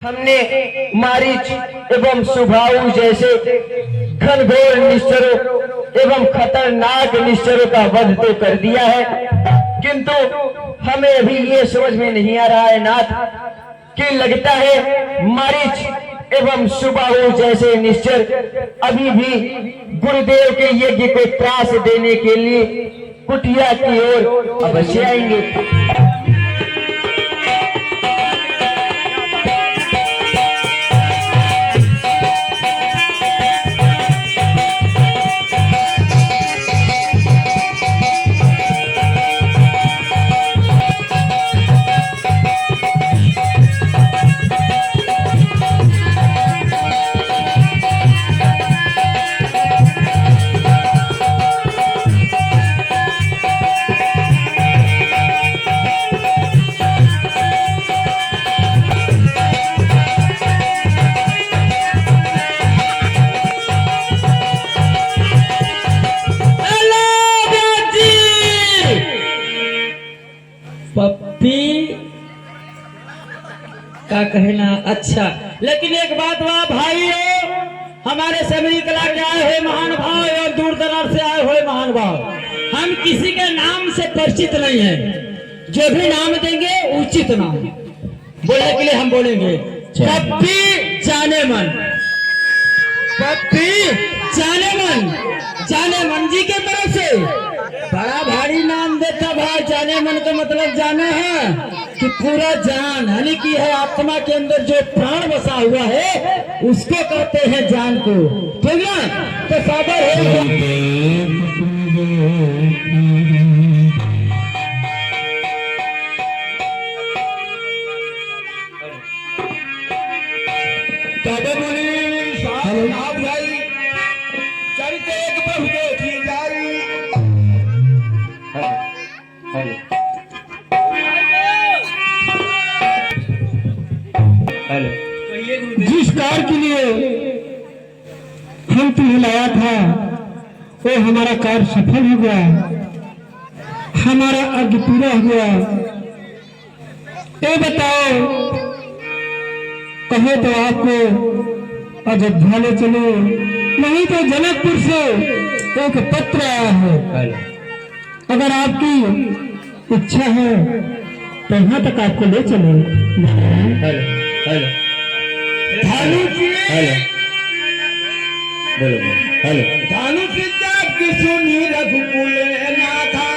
हमने मारीच एवं सुभाऊ जैसे घनघोर निश्चरों एवं खतरनाक निश्चरों का वध तो कर दिया है, किंतु हमें अभी ये समझ में नहीं आ रहा है नाथ कि लगता है मारीच एवं सुबाहु जैसे निश्चर अभी भी गुरुदेव के यज्ञ को त्रास देने के लिए कुटिया की ओर अवश्य आएंगे। पप्पी का कहना अच्छा, लेकिन एक बात हुआ भाई हो, हमारे समरी कला के आए हुए महान भाव और दूर दराज से आए हुए महान भाव, हम किसी के नाम से परिचित नहीं है। जो भी नाम देंगे उचित नाम बोलने के लिए हम बोलेंगे। पप्पी जाने मन, पप्पी जाने मन जी के तरफ से बड़ा भारी नाम देता भाई। जाने मन का मतलब जाना है कि पूरा जान, यानी कि है आत्मा के अंदर जो प्राण बसा हुआ है उसको कहते हैं जान को, ठीक ना। तो सागर है भाई चलते एक बहुते थी जाई। जिस कार के लिए हम तुम्हें लाया था वो हमारा कार्य सफल हो गया, हमारा अर्घ पूरा हो गया। ये बताओ, कहे तो आपको अयोध्या ले चलो, नहीं तो जनकपुर से एक पत्र आया है। अगर आपकी इच्छा है तो यहाँ तक आपको ले चलो। भानु जी, बोलो हेलो। भानु जी जब की सुनी रघुकुल नाथा,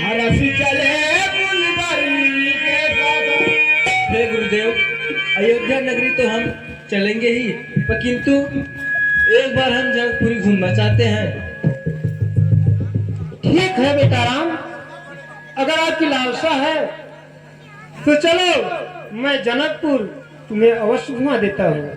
हरस चले मुनबरी के साथ। हे गुरुदेव, अयोध्या नगरी तो हम चलेंगे ही, पर किंतु एक बार हम जनकपुरी घूमना चाहते हैं। ठीक है बेटा राम, अगर आपकी लालसा है तो चलो, मैं जनकपुर तुम्हें अवश्य घुमा देता हूँ।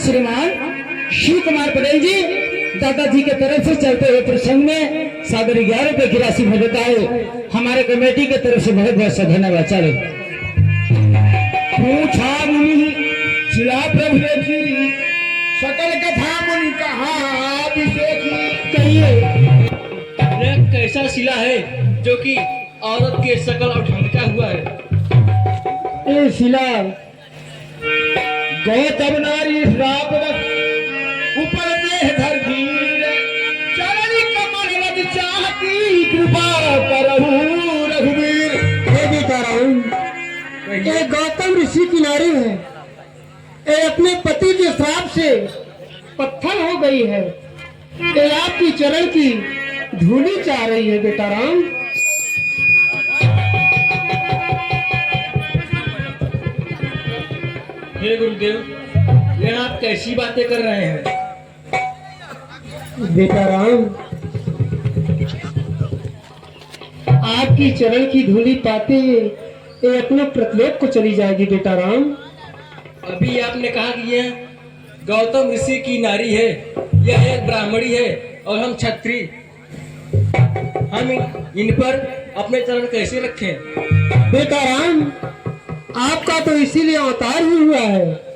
श्रीमान शिव कुमार पटेल जी दादाजी के तरफ से चलते हुए प्रसंग में सादर 11 रुपए की राशि भेजता है। हमारे कमेटी के तरफ से बहुत बहुत धन्यवाद। चलो पूछा मुनि शिला प्रभु देखी, सकल कथा मुनि कहा अभिषेकी। कहिए यह कैसा शिला है जो कि औरत के शकल और ढंका हुआ है? ए शिला गौतम नारी श्राप ऊपर देह धर धीर, चरण कमल लग चाहती कृपा करहु रघुवीर। ये भी कह रहा हूँ, ये गौतम ऋषि की नारी है, ये अपने पति के श्राप से पत्थर हो गई है, ये आपकी चरण की धूली चाह रही है बेटा राम। हे गुरुदेव, यह आप कैसी बातें कर रहे हैं? बेटा राम, आपकी चरण की धूली पाते ये अपने प्रतिलोक को चली जाएगी बेटा राम। अभी आपने कहा कि यह गौतम ऋषि की नारी है, यह एक ब्राह्मणी है और हम क्षत्रिय, हम इन पर अपने चरण कैसे रखें? बेटा राम, आपका तो इसीलिए अवतार ही हुआ है।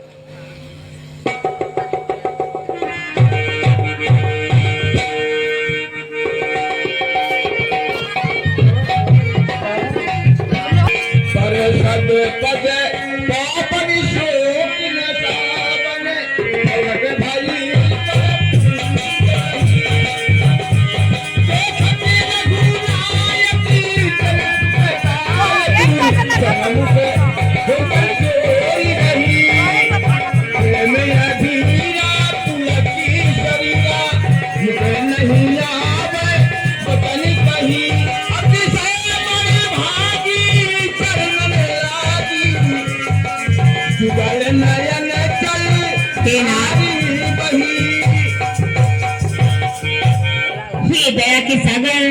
हे दया के सागर,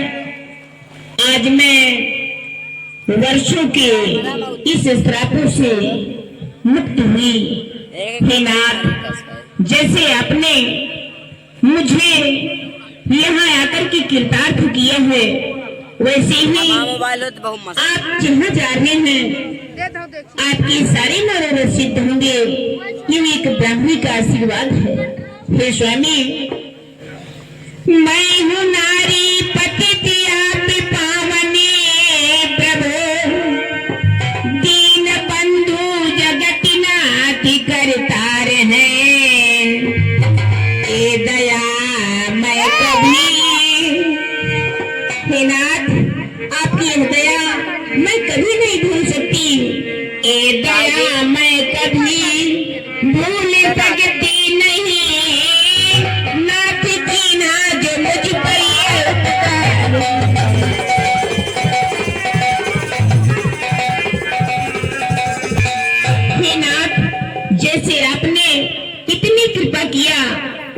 आज मैं वर्षों के इस श्रापों से मुक्त हुई। हे नाथ, जैसे आपने मुझे यहाँ आकर के कृतार्थ किया है, वैसे ही आप जहाँ जा रहे हैं आपके सारे मनोरथ सिद्ध होंगे। ये एक ब्राह्मणी का आशीर्वाद है। हे स्वामी, मैं हूँ नारी पतित आप पावने प्रभु, दीन बंधु जगत नाथ करतार हैं। ए दया मैं कभी, हे नाथ, आपकी यह दया मैं कभी नहीं भूल सकती। ए दया मैं कभी भूल सकती नहीं, नाथ दीना जो मुझ पर ये उपकार। हे नाथ, जैसे आपने इतनी कृपा किया,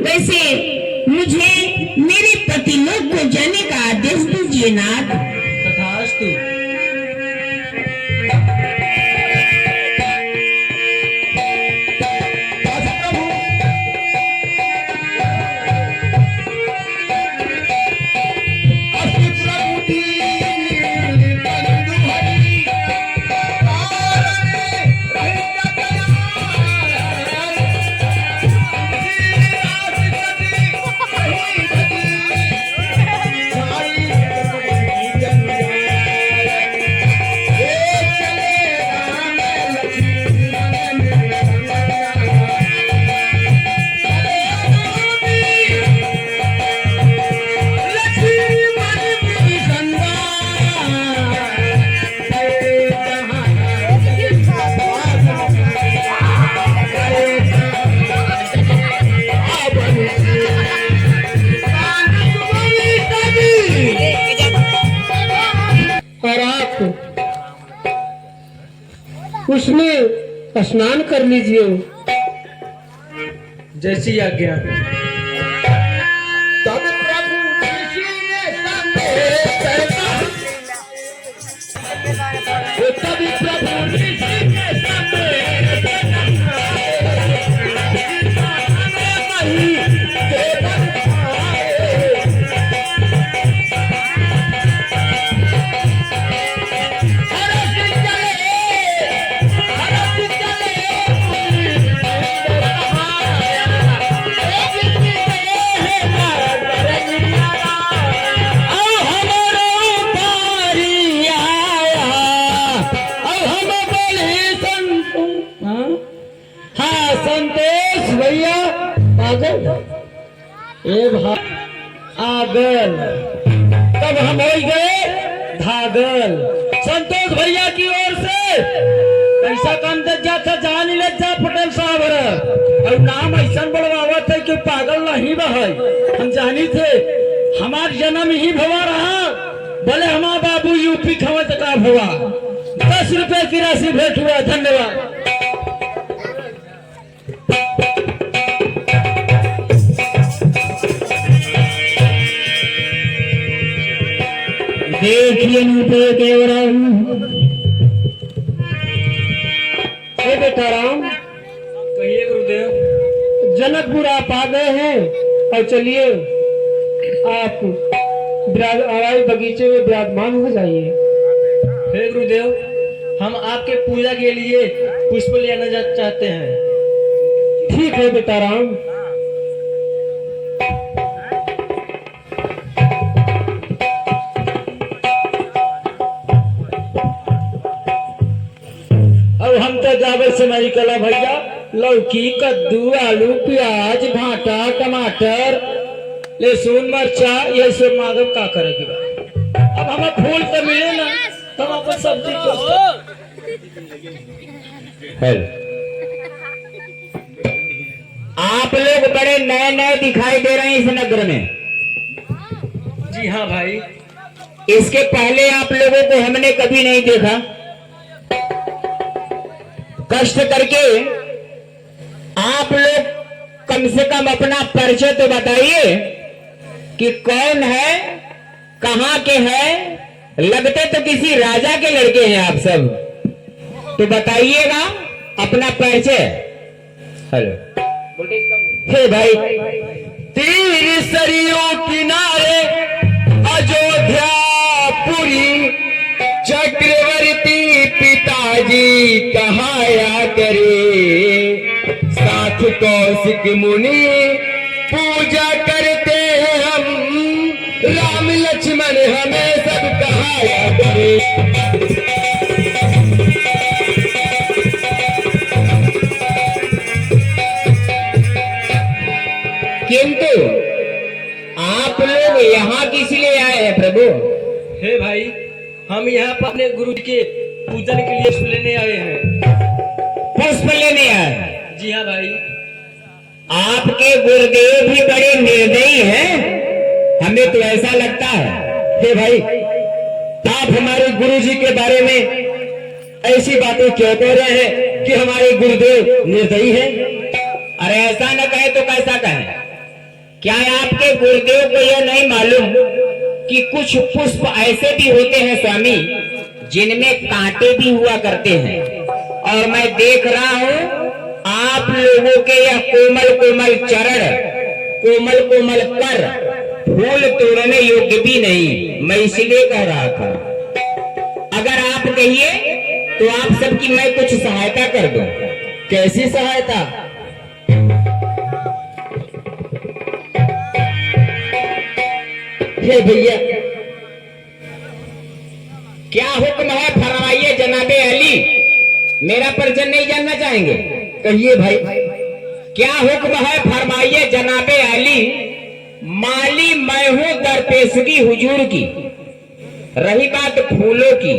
वैसे मुझे मेरे पतिलोक को जाने का आदेश दीजिए नाथ। तथास्तु। उसमें स्नान कर लीजिए। जैसी आज्ञा। तब प्रभु ऋषि ने तभी प्रभु ऋषि के सामने हाँ संतोष भैया पागल ए भाई आगल तब हम हो गए धागल। संतोष भैया की ओर से पैसा कम दे जाता जान ले जा पटेल साहब और नाम ऐसा बढ़वावा थे कि पागल नहीं बहाई। हम जानी थे हमार जन्म ही भवा रहा बोले हमारा बाबू यूपी खवत का भवा 10 रुपए की राशि भेंट हुआ। धन्यवाद। देखिए मुझे केवरा बेटा राम, कहिए गुरुदेव। जनकपुर आप आ गए हैं और चलिए आप आवाज बगीचे में विराजमान हो जाइए। हे गुरुदेव, हम आपके पूजा के लिए पुष्प ले आना चाहते हैं। ठीक है बेटा राम। अब हम तो जावे से मेरी कला भैया लौकी कद्दू आलू प्याज भाटा टमाटर लहसुन मरचा ये सब मांगब का करेगी बा। अब हमें फूल तो मिले ना तब अपन सब्जी आप लोग बड़े नए नए दिखाई दे रहे हैं इस नगर में। जी हाँ भाई। इसके पहले आप लोगों को हमने कभी नहीं देखा। कष्ट करके आप लोग कम से कम अपना परिचय तो बताइए कि कौन है, कहां के हैं। लगते तो किसी राजा के लड़के हैं आप सब, तो बताइएगा अपना परिचय। हेलो हे भाई, तीर सरियों किनारे अयोध्यापुरी चक्रवर्ती पिताजी कहाया करे। साथ कौशिक मुनि पूजा करते हैं हम, राम लक्ष्मण हमें सब कहाया करे। किंतु आप लोग यहाँ किस लिए आए हैं प्रभु? हे भाई, हम यहाँ पर अपने गुरु जी के पूजन के लिए पुष्प लेने आए हैं। पुष्प लेने आए? जी हाँ भाई। आपके गुरुदेव भी बड़े निर्दयी हैं, हमें तो ऐसा लगता है। हे भाई, आप हमारे गुरु जी के बारे में ऐसी बातें क्यों कह रहे हैं कि हमारे गुरुदेव निर्दयी हैं? अरे ऐसा न कहे तो कैसा कहें? क्या आपके गुरुदेव को यह नहीं मालूम कि कुछ पुष्प ऐसे भी होते हैं स्वामी जिनमें कांटे भी हुआ करते हैं? और मैं देख रहा हूँ आप लोगों के यह कोमल कोमल चरण, कोमल कोमल कर फूल तोड़ने योग्य भी नहीं। मैं इसलिए कह रहा था अगर आप कहिए तो आप सबकी मैं कुछ सहायता कर दूं। कैसी सहायता? हे भैया, क्या हुक्म है फरमाइए जनाबे अली। मेरा परिचय नहीं जानना चाहेंगे? कहिए भाई, क्या हुक्म है फरमाइए जनाबे अली। माली मैं हूं दरपेशगी हुजूर की। रही बात फूलों की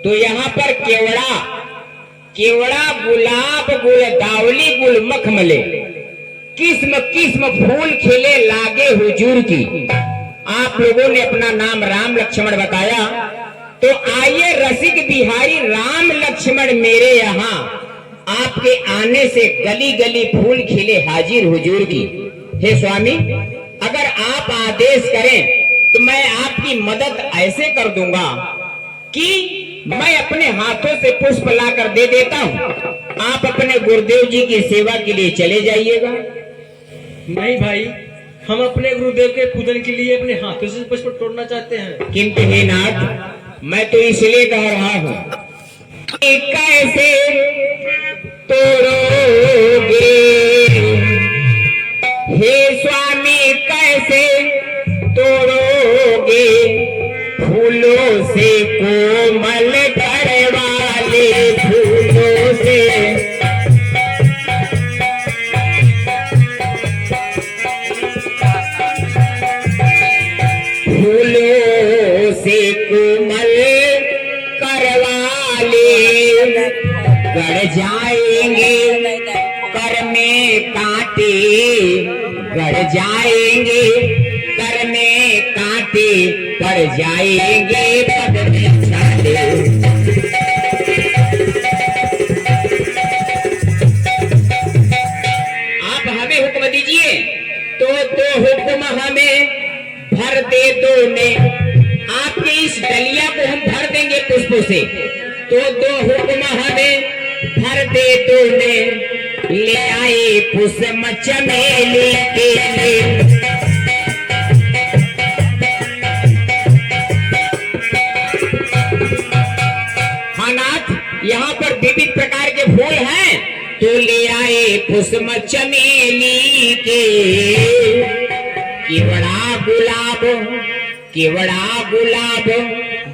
तो यहाँ पर केवड़ा, केवड़ा, गुलाब, गुलदावली, गुल मखमले, किस्म किस्म फूल खिले लागे हुजूर की। आप लोगों ने अपना नाम राम लक्ष्मण बताया, तो आइए रसिक बिहारी राम लक्ष्मण मेरे यहाँ आपके आने से गली गली फूल खिले हाजिर हुजूर की। हे स्वामी, अगर आप आदेश करें तो मैं आपकी मदद ऐसे कर दूंगा कि मैं अपने हाथों से पुष्प लाकर दे देता हूँ, आप अपने गुरुदेव जी की सेवा के लिए चले जाइएगा। नहीं भाई, हम अपने गुरुदेव के पूजन के लिए अपने हाथों से पुष्प तोड़ना चाहते हैं। किंतु हे नाथ, मैं तो इसलिए कह रहा हूँ कैसे तोड़ोगे हे स्वामी, कैसे तोड़ोगे फूलों से कोमल कर वाले फूलों से में कांटे गड़ जाएंगे, कर में कांटे पड़ जाएंगे, पग में छाले। आप हमें हुक्म दीजिए तो दो हुक्म हमें भर दे दो ने। आपके इस डलिया को हम भर देंगे पुष्पों से, तो दो हुक्म हमें भर दे दो ने। ले आए पुष्प चमेली के लिए। हाँ नाथ, यहाँ पर विविध प्रकार के फूल हैं, तो ले आए पुष्प चमेली के। केवड़ा गुलाब, केवड़ा गुलाब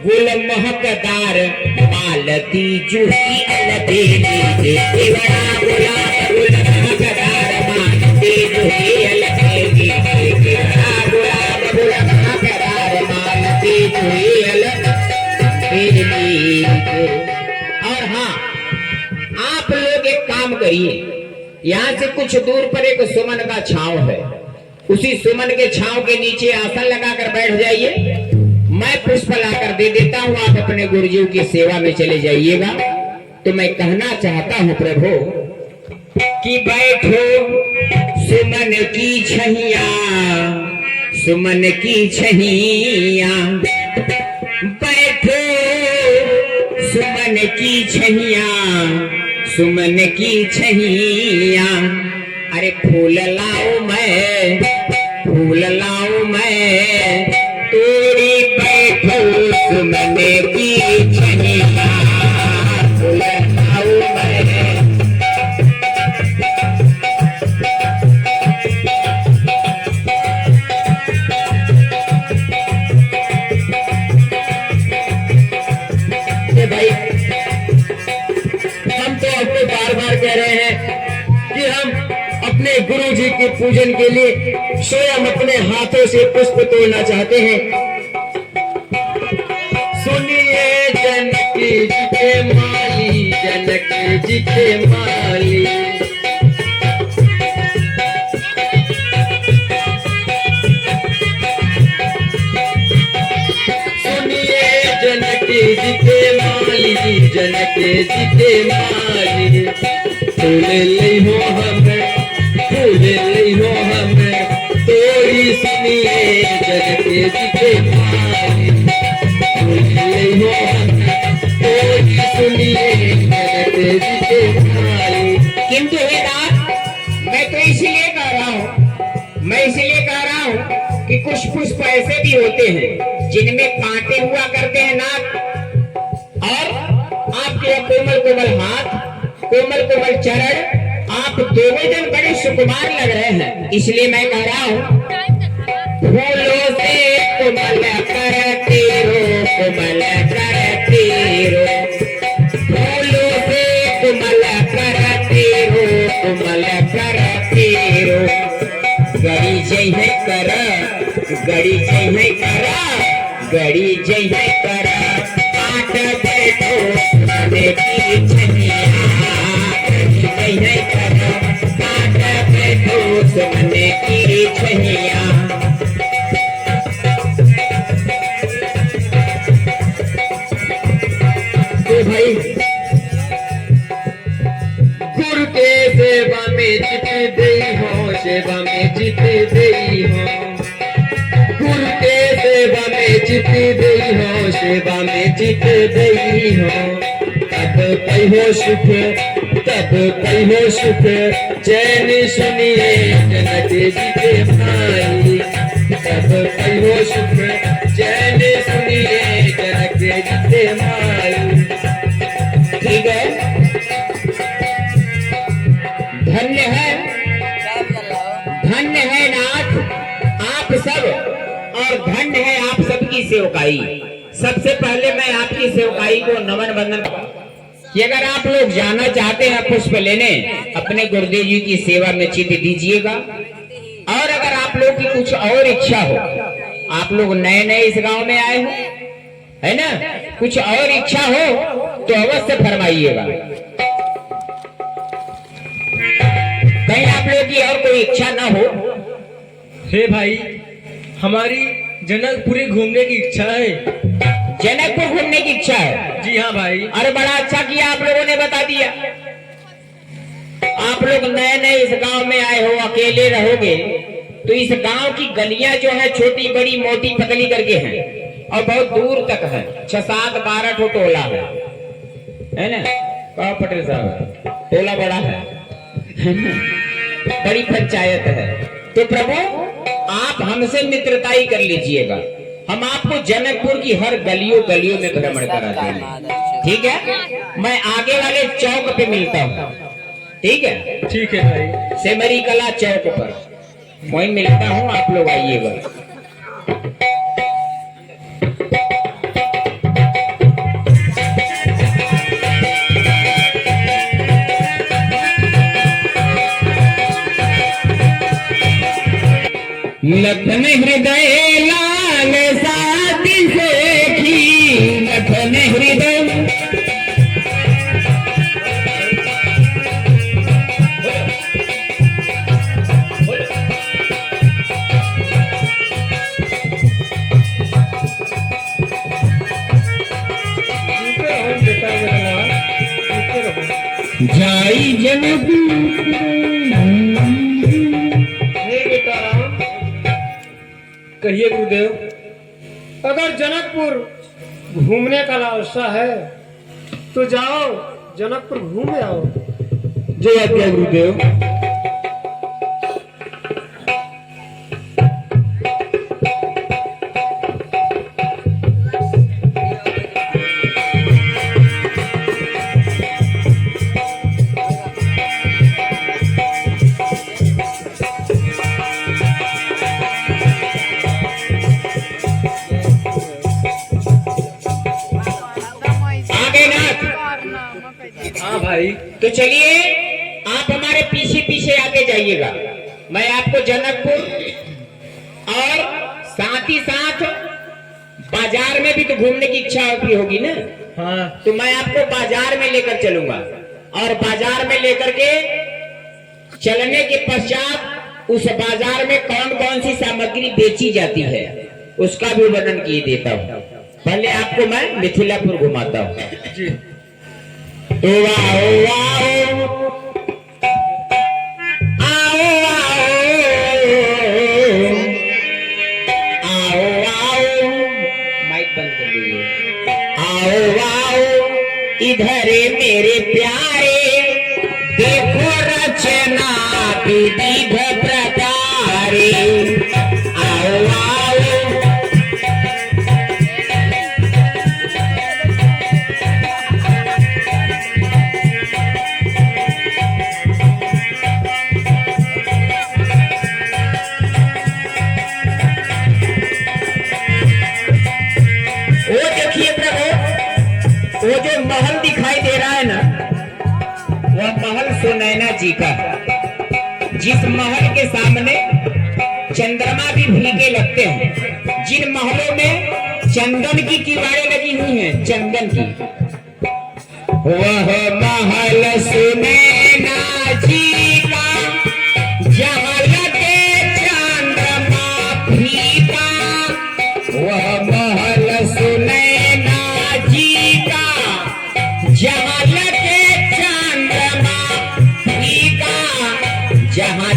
गुल महकदार, मालती जूही अलबेली के। केवड़ा गुलाब गुल महकदार, मालती जूही अलबेली के। केवड़ा गुलाब गुल महकदार, मालती जूही अलबेली के। और हाँ, आप लोग एक काम करिए, यहाँ से कुछ दूर पर एक सुमन का छांव है, उसी सुमन के छांव के नीचे आसन लगाकर बैठ जाइए। मैं पुष्प लाकर दे देता हूँ, आप अपने गुरुजी की सेवा में चले जाइएगा। तो मैं कहना चाहता हूँ प्रभु कि बैठो सुमन की छैया, सुमन की छैया। बैठो सुमन की छैया, सुमन की छैया। अरे फूल लाओ मैं, फूल लाओ मैं, तोड़ी बैठो सुमन की छैया। फूल लाओ मैं। भाई, हम तो आपको बार बार कह रहे हैं कि हम अपने गुरु जी के पूजन के लिए स्वयं अपने हाथों से पुष्प तोड़ना चाहते हैं। सुनिए जनक जी के माली, जनक जी के माली। सुनिए जनक जी के माली, जनक जी के माली। फूल ले हो हमें, फूल ले हो हमें, तोड़ी सुनिए जनक जी के माली। फूल ले हो हमें, तोड़ी सुनिए जनक जी के माली। किंतु हे नाथ, मैं तो इसलिए कह रहा हूँ, मैं इसलिए कह रहा हूँ कि कुछ पुष्प ऐसे भी होते हैं जिनमें कांटे हुआ करते हैं नाथ, और आपके कोमल कोमल हाथ, कोमल कोमल चरण, आप दोनों जन बड़े सुकुमार लग रहे हैं। इसलिए मैं कह रहा हूँ, फूलों से कोमल करती रो, कोमल करती रो। फूलों से कोमल करती रो, कोमल करती रो। गड़ी जय है कर, गड़ी जय है कर, गड़ी जय है कर। आठ बैठो सुमन की छैया, गड़ी जय है कर। आठ बैठो सुमन की छैया। तो भाई, गुरु के सेवा में चित दई हो, सेवा में चित दई हो। गुरु के सेवा में चित दई हो, सेवा में चित दई हो। तब कहो सुख, तब कहो सुख, चैन सुनिए जनक जी के माली। तब कहो सुख, चैन सुनिए जनक जी के माली। ठीक है, धन्य है, धन्य है नाथ आप सब, और धन्य है आप सबकी सेवकाई। सबसे पहले मैं आपकी सेवकाई को नमन वंदन कि अगर आप लोग जाना चाहते हैं पुष्प लेने, अपने गुरुदेव जी की सेवा में चित दीजिएगा। और अगर आप लोग की कुछ और इच्छा हो, आप लोग नए नए इस गांव में आए हो, है ना, कुछ और इच्छा हो तो अवश्य फरमाइएगा। कहीं आप लोगों की और कोई इच्छा ना हो? हे भाई, हमारी जनकपुरी घूमने की इच्छा है। जनकपुर घूमने की इच्छा है? जी हाँ भाई। अरे बड़ा अच्छा किया आप लोगों ने बता दिया। आप लोग नए नए इस गांव में आए हो, अकेले रहोगे तो इस गांव की गलियां जो है छोटी बड़ी मोटी पतली करके हैं और बहुत दूर तक है। 6 7 12 ठो टोला है ना? कहा पटेल साहब, टोला बड़ा है बड़ी पंचायत है। तो प्रभु आप हमसे मित्रता ही कर लीजिएगा, हम आपको जनकपुर की हर गलियों गलियों में भ्रमण करा देंगे। ठीक है, मैं आगे वाले चौक पे मिलता हूँ। ठीक है? ठीक है भाई। सेमरी कला चौक पर वहीं मिलता हूँ, आप लोग आइएगा। लखन हृदय लाल साथी सेखी, लखन हृदय जाई जनकपुर। कहिए गुरुदेव। अगर जनकपुर घूमने का लालसा है तो जाओ जनकपुर घूम आओ। जय आज्ञा गुरुदेव। हाँ भाई। तो चलिए आप हमारे पीछे पीछे आगे जाइएगा, मैं आपको जनकपुर और साथ ही साथ बाजार में भी तो घूमने की इच्छा होती होगी ना? हाँ। तो मैं आपको बाजार में लेकर चलूंगा और बाजार में लेकर के चलने के पश्चात उस बाजार में कौन कौन सी सामग्री बेची जाती है उसका भी वर्णन किए देता हूँ। पहले आपको मैं मिथिलापुर घुमाता हूँ। जी। आओ आओ आओ आओ आओ, माइक बंद कर दीजिए। आओ आओ इधर मेरे प्यारे, देखो रचना विविध प्रकारे। आओ आओ वो जो महल दिखाई दे रहा है ना, वह महल सुनैना जी का है, जिस महल के सामने चंद्रमा भी फीके लगते हैं, जिन महलों में चंदन की किवाड़ें लगी हुई हैं, चंदन की, वह महल सुनैना जी का, जहाँ लगे चंद्रमा फीका। वह महल सुनैना जी का, जहाँ लगे चंद्रमा फीका। जहाँ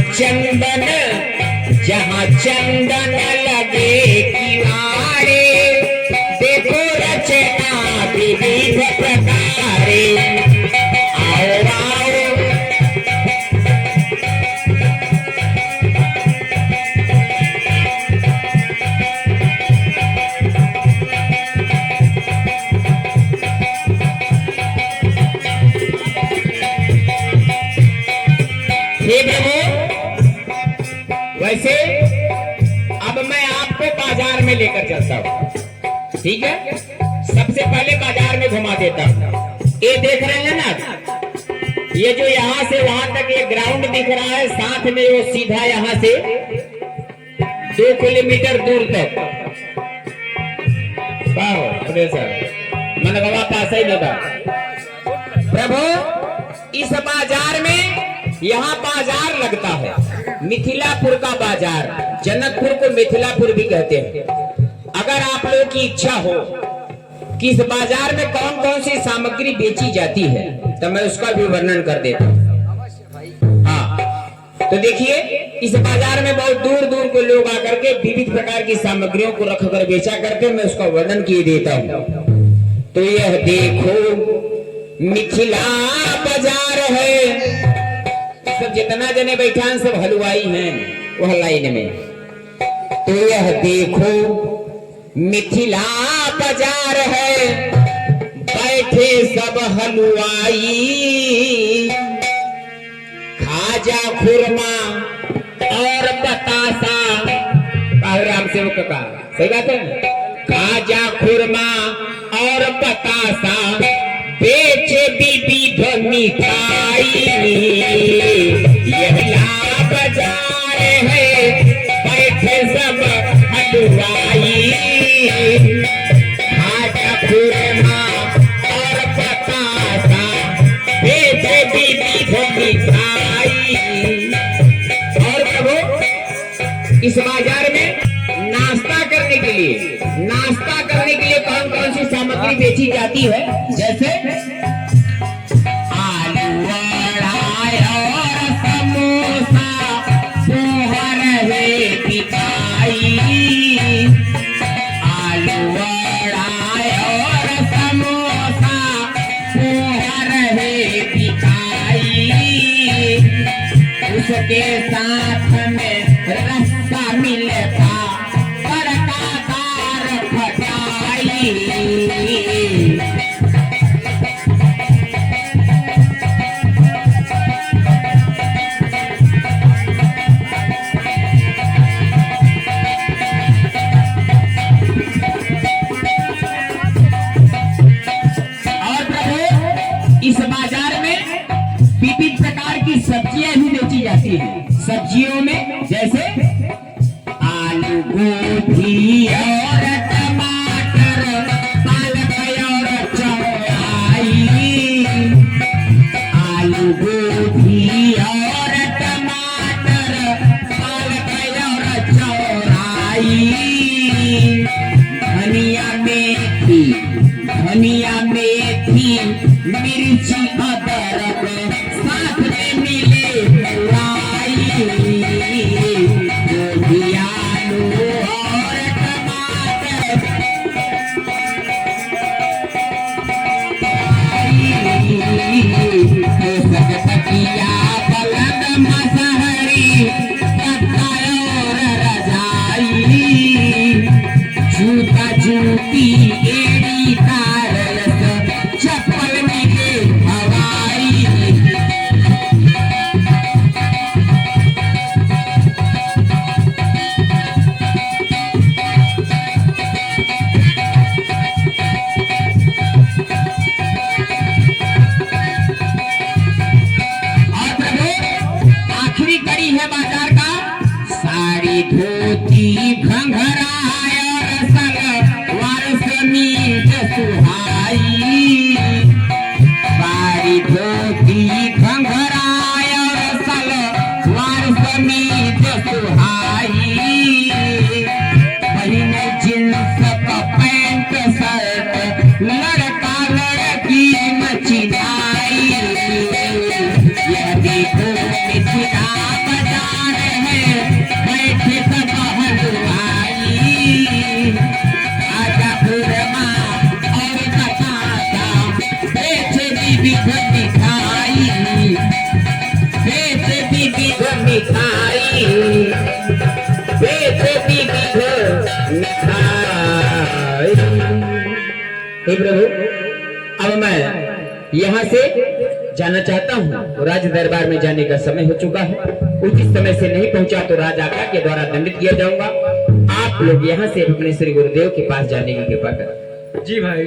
चंदन लगे किनारे, देखो रचना विविध प्रकारे। आओ आओ हे प्रभु, वैसे अब मैं आपको बाजार में लेकर चलता हूँ। ठीक है, सबसे पहले बाजार में घुमा देता हूँ। ये देख रहे हैं ना, ये जो यहाँ से वहां तक ये ग्राउंड दिख रहा है, साथ में वो सीधा यहाँ से 2 किलोमीटर दूर तक मनगवा पास ही लगा। प्रभु, इस बाजार में यहाँ बाजार लगता है, मिथिलापुर का बाजार। जनकपुर को मिथिलापुर भी कहते हैं। अगर आप लोगों की इच्छा हो कि इस बाजार में कौन कौन सी सामग्री बेची जाती है तो मैं उसका भी वर्णन कर देता हूँ। हाँ, तो देखिए, इस बाजार में बहुत दूर दूर के लोग आकर के विविध प्रकार की सामग्रियों को रख कर बेचा करके मैं उसका वर्णन किए देता हूँ। तो यह देखो मिथिला बाजार है। सब जितना जने बैठान सब हलवाई हैं वह लाइन में। तो यह देखो मिथिला बाजार है, बैठे सब हलवाई, खाजा खुरमा और बतासा। राम सेवक का सही बात है। खाजा खुरमा और बतासा बेचे विविध मिठाई। यह बाजार है, बैठे सब हलवाई, खाजा खुरमा और बतासा बेचे विविध मिठाई। और प्रभु, इस बाजार में नाश्ता करने के लिए कौन कौन सी सामग्री बेची जाती है? जैसे आलू वड़ा और समोसा, पोहा रहे पिटाई। आलू वड़ा और समोसा, पोहा रहे पिटाई। उसके साथ में रस्सा मिलता बरकादार खटाई। और प्रभु, इस बाजार में विविध प्रकार की सब्जियां भी बेची जाती हैं। सब्जियों में जैसे आलू, गोभी और टमाटर, पालक और चौलाई। आलू, गोभी और टमाटर, पालक और चौलाई। धनिया मेथी, मिर्ची अदरक, साथ में मिले फ्राई। गोभी, आलू और टमाटर, तकिया, पलंग, मसहरी, पत्ता और रजाई। जूता, जूती, एड़ी, तारस, चप्पल मिले हवाई। और प्रभु, आखिरी कड़ी है बाजार का। साड़ी, धोती, घंघरा और सलवार समीज सुहाई। साड़ी, धोती, घंघरा और सलवार समीज सुहाई। पहिने जींस का पैंट शर्ट, लड़का लड़की मचिनाई। यह देखो मिथिला बाजार है, बैठे सब हलवाई। आजा खुरमा और बतासा बेचे विविध मिठाई। बेचे विविध मिठाई। बेचे विविध मिठाई। हे प्रभु, अब मैं यहाँ से जाना चाहता हूँ। राज दरबार में जाने का समय हो चुका है। उचित समय से नहीं पहुँचा तो राजा के द्वारा दंडित किया जाऊंगा। आप लोग यहाँ से अपने श्री गुरुदेव के पास जाने की कृपा करें। जी भाई।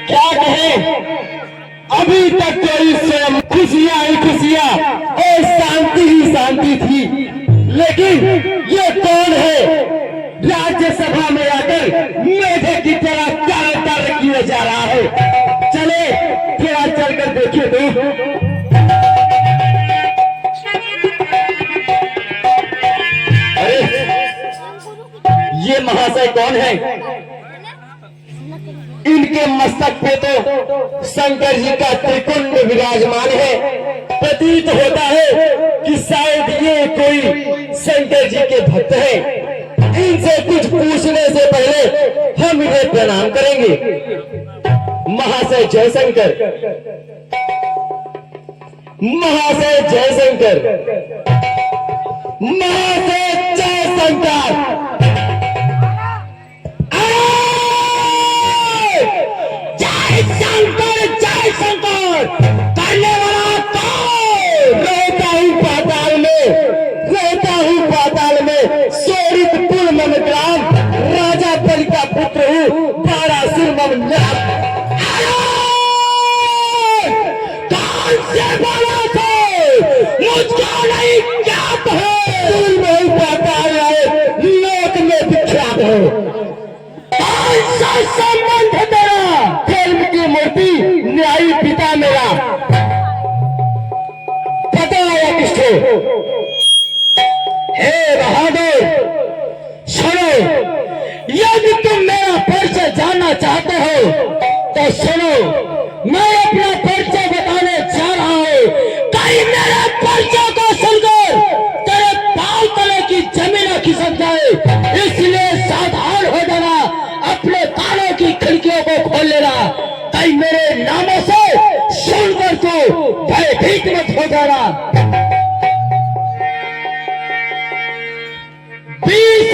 क्या कहे, अभी तक तो इससे खुशियां ही खुशियां और शांति ही शांति थी, लेकिन ये कौन है राज्यसभा में आकर मेढे की तरह चार किए जा रहा है। चले थोड़ा चलकर देखिए तो। अरे ये महाशय कौन है? इनके मस्तक पे तो शंकर जी का त्रिकुंड विराजमान है। प्रतीत होता है कि शायद ये कोई शंकर जी के भक्त हैं। इनसे कुछ पूछने से पहले हम इन्हें प्रणाम करेंगे। महाशय जयशंकर, महाशय जयशंकर, महाशय जयशंकर। जय शंकर करने वाला कौन? रहता हूँ पाताल में, रहता हूँ पाताल में, सोरित पुल मम ग्राम, राजा बलि का पुत्र हूँ, बारासुर मम नाम। कौन से बोला थे? मुझको नहीं ज्ञात है। तुम नहीं पाताल है, लोक में विख्यात है। कौन सा संबंध तेरा? फिल्म की मूर्ति, न्यायी पिता मेरा। पता है किसको? हे बहादुर, सुनो, यदि तुम मेरा परिचय जानना चाहते हो तो सुनो, मैं अपना परिचय बताने जा रहा हूँ। कहीं मेरे परिचय को सुनकर तेरे पांव तले की जमीन खिसक जाए, इसलिए सावधान हो जाना। अपने कानों की खिड़कियों को खोल लेना। कहीं मेरे नामों से सुनकर तो भयभीत मत हो जाना। 20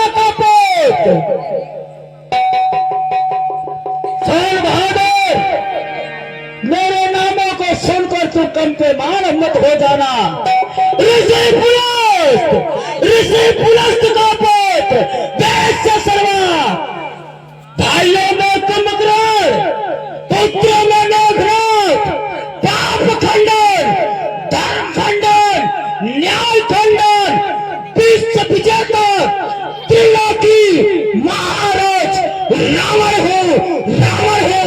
का पोत सर बहादुर, मेरे नामों को सुनकर तू कंपे मान मत हो जाना। ऋषि पुलस्त का पुत्र, वैश्य सर्वा, भाइयों में कुंभकर्ण, पुत्रों में मेघनाथ, पाप खंडन, धर्म खंडन, न्याय खंडन, विश्व विजेता, त्रिलोकी महाराज रावण हो, रावण हो,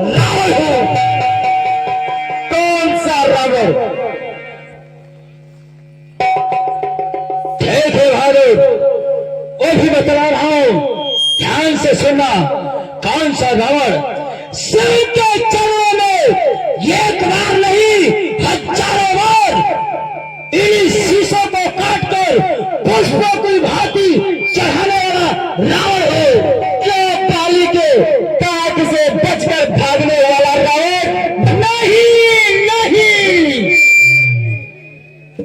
रावण हो। कौन सा रावण? वो भी बता रहा हूं, ध्यान से सुनना। कौन सा रावण? शिव के चरणों में एक बार नहीं, हजारों बार इन शीशों को काटकर पुष्पों की भांति चढ़ाने वाला रावण हो। क्या पाली के ताक से बचकर भागने वाला रावण? नहीं नहीं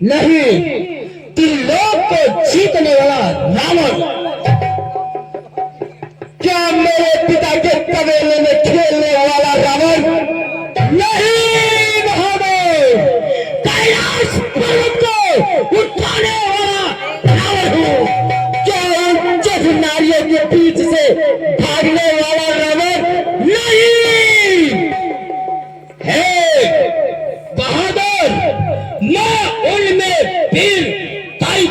नहीं, त्रिलोक को जीतने वाला रावण। क्या मेरे पिता के तबेले में खेलने वाला रावण? नहीं बहादुर, कैलाश पर्वत को उठाने वाला रावण हूँ। क्या उच्च नारियों के बीच से भागने वाला रावण? नहीं। हे बहादुर, मैं उनमें वीर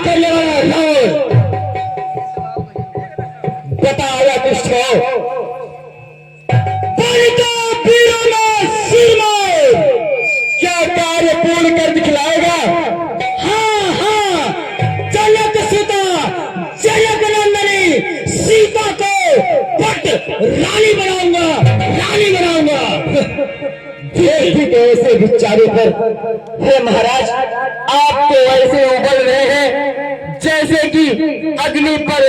करने वाला रावण। बताया कुछ हो? वीरों में सिर क्या कार्य पूर्ण कर दिखलाएगा? हाँ हाँ, जनक सीता, जनक नंदनी सीता को पट रानी बनाऊंगा, रानी बनाऊंगा। ऐसे विचारों पर हे महाराज, आप तो ऐसे उबल रहे हैं जैसे कि अग्नि पर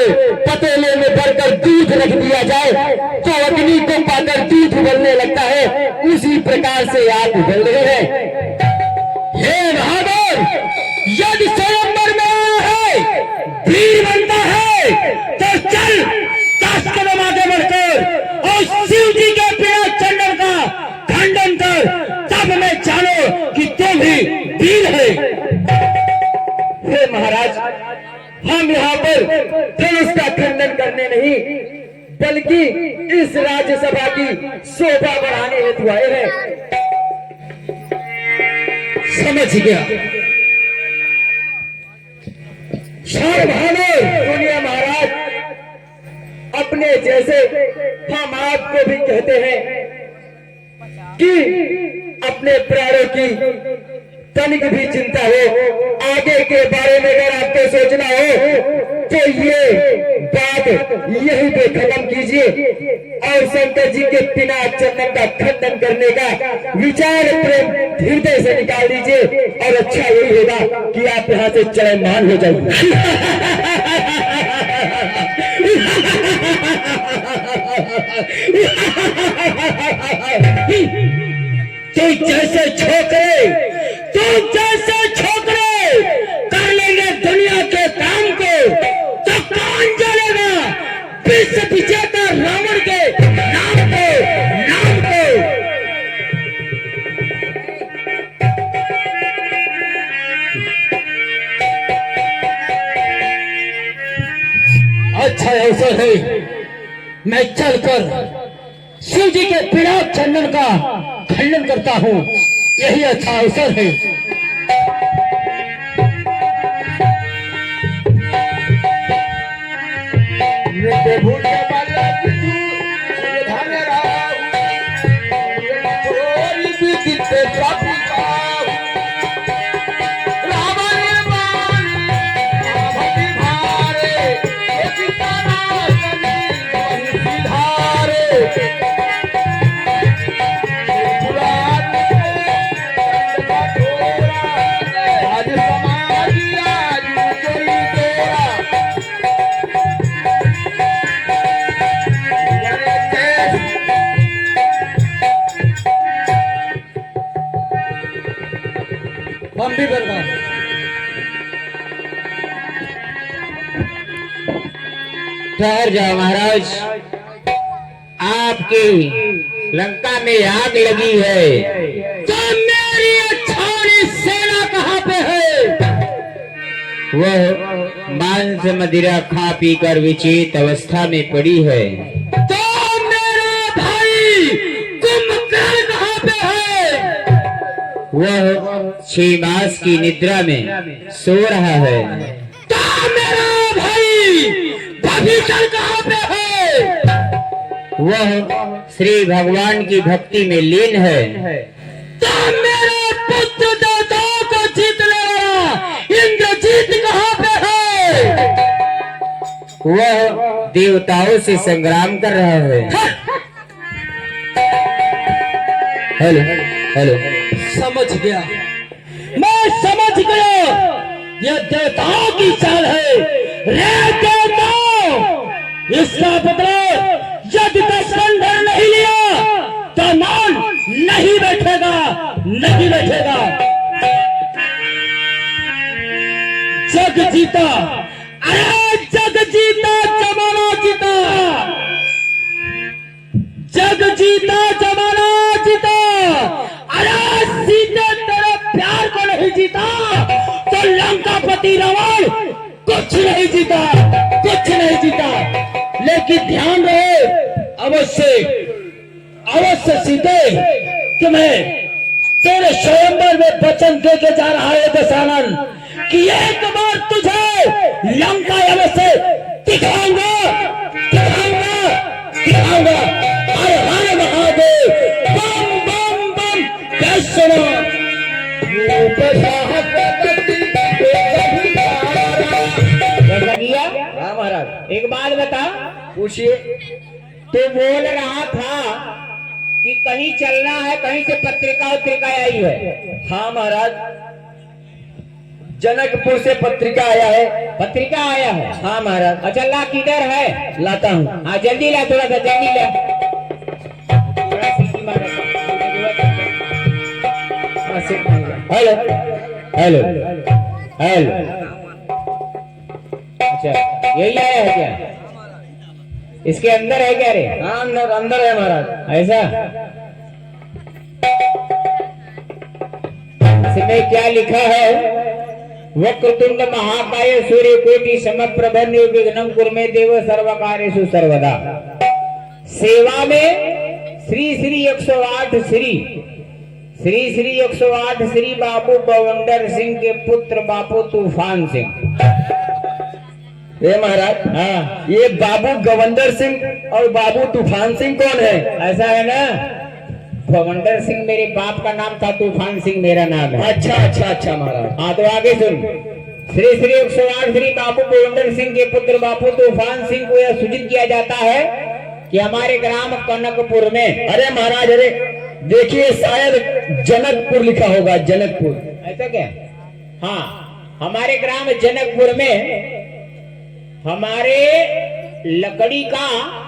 पतीले में भरकर दूध रख दिया जाए तो अग्नि को पाकर दूध उबलने लगता है, उसी प्रकार से आप उबल रहे हैं। हे बहादुर, यदि खंडन कर, तब मैं जानो कि तुम ही वीर है। हे महाराज, हम यहाँ पर धनुष का खंडन करने नहीं बल्कि इस राज्यसभा की शोभा बढ़ाने हेतु आए हैं। समझ गया। सुनिए महाराज, अपने जैसे हम आपको भी कहते हैं कि अपने प्राणों की तनिक भी चिंता हो, आगे के बारे में अगर आपको सोचना हो तो ये बात यहीं पे खत्म कीजिए और शंकर जी के बिना चंदन का खंडन करने का विचार प्रेम हृदय से निकाल दीजिए और अच्छा यही होगा कि आप यहाँ से चलमान हो जाइए। तुम जैसे छोकरे कर लेंगे दुनिया के काम को तो कौन जानेगा विश्व विजेता रावण के नाम को। अच्छा अवसर है, मैं चलकर शिव जी के बिना चंदन का खंडन करता हूँ, यही अच्छा अवसर है। हम भी बर्बाद। ठहर जाओ महाराज, आपकी लंका में आग लगी है तो मेरी अच्छी सेना कहाँ पे है? वह मांस मदिरा खा पी कर विचेत अवस्था में पड़ी है। तो मेरा भाई कुंभकर्ण कहाँ पे है? वह 6 मास की निद्रा में सो रहा है। तो मेरा भाई भविष्य कहाँ पे है? वह श्री भगवान की भक्ति में लीन है। तो मेरा पुत्र देवताओं को जीतने वाला इंद्रजीत कहाँ पे है? वह देवताओं से संग्राम कर रहा है। हेलो हेलो, समझ गया, मैं समझ गया, यह देवताओं की चाल है। रे देवताओं, इसका बदला यदि खंडन नहीं लिया तो मान नहीं बैठेगा। जग जीता, अरे जग जीता जमाना जीता, जग जीता जमाना जीता। अरे सीते तेरे प्यार को नहीं जीता तो लंकापति रावण कुछ नहीं जीता। लेकिन ध्यान रहे, अवश्य सीते तुम्हें तेरे स्वयंवर में वचन दे के जा रहा है दशानन कि एक बार तुझे लंका अवश्य दिखाऊंगा। हर हर महादेव, बम बम बम, कैसनो हाँ महाराज, एक बात बता। पूछिए। तू बोल रहा था कि कहीं चलना है, कहीं से पत्रिका आई है। हाँ महाराज, जनकपुर से पत्रिका आया है। पत्रिका आया है? हाँ महाराज। अच्छा ला, किधर है? लाता हूँ। हाँ जल्दी ला, थोड़ा सा जल्दी ला। थोड़ा सीटी मार। हेलो हेलो हेलो, अच्छा यही आया है क्या? इसके अंदर है क्या रे? हाँ अंदर है महाराज। ऐसा इसमें क्या लिखा है? वक्रतुंड महाकाय सूर्यकोटि समप्रभ निर्विघ्नं कुरु देव सर्वकार्येषु सर्वदा। सेवा में श्री श्री 108 श्री 108 श्री बाबू बवंडर सिंह के पुत्र बाबू तूफान सिंह। ये महाराज, हाँ, ये बाबू गवंदर सिंह और बाबू तूफान सिंह कौन है? ऐसा है ना, बवंडर सिंह मेरे बाप का नाम था, तूफान सिंह मेरा नाम है। अच्छा अच्छा अच्छा महाराज। हाँ तो आगे सुन। श्री श्री 108 श्री बाबू बवंडर सिंह के पुत्र बाबू तूफान सिंह को यह सूचित किया जाता है कि हमारे ग्राम कनकपुर में। अरे महाराज, अरे देखिए शायद जनकपुर लिखा होगा, जनकपुर। ऐसा क्या? हाँ, हमारे ग्राम जनकपुर में हमारे लकड़ी का।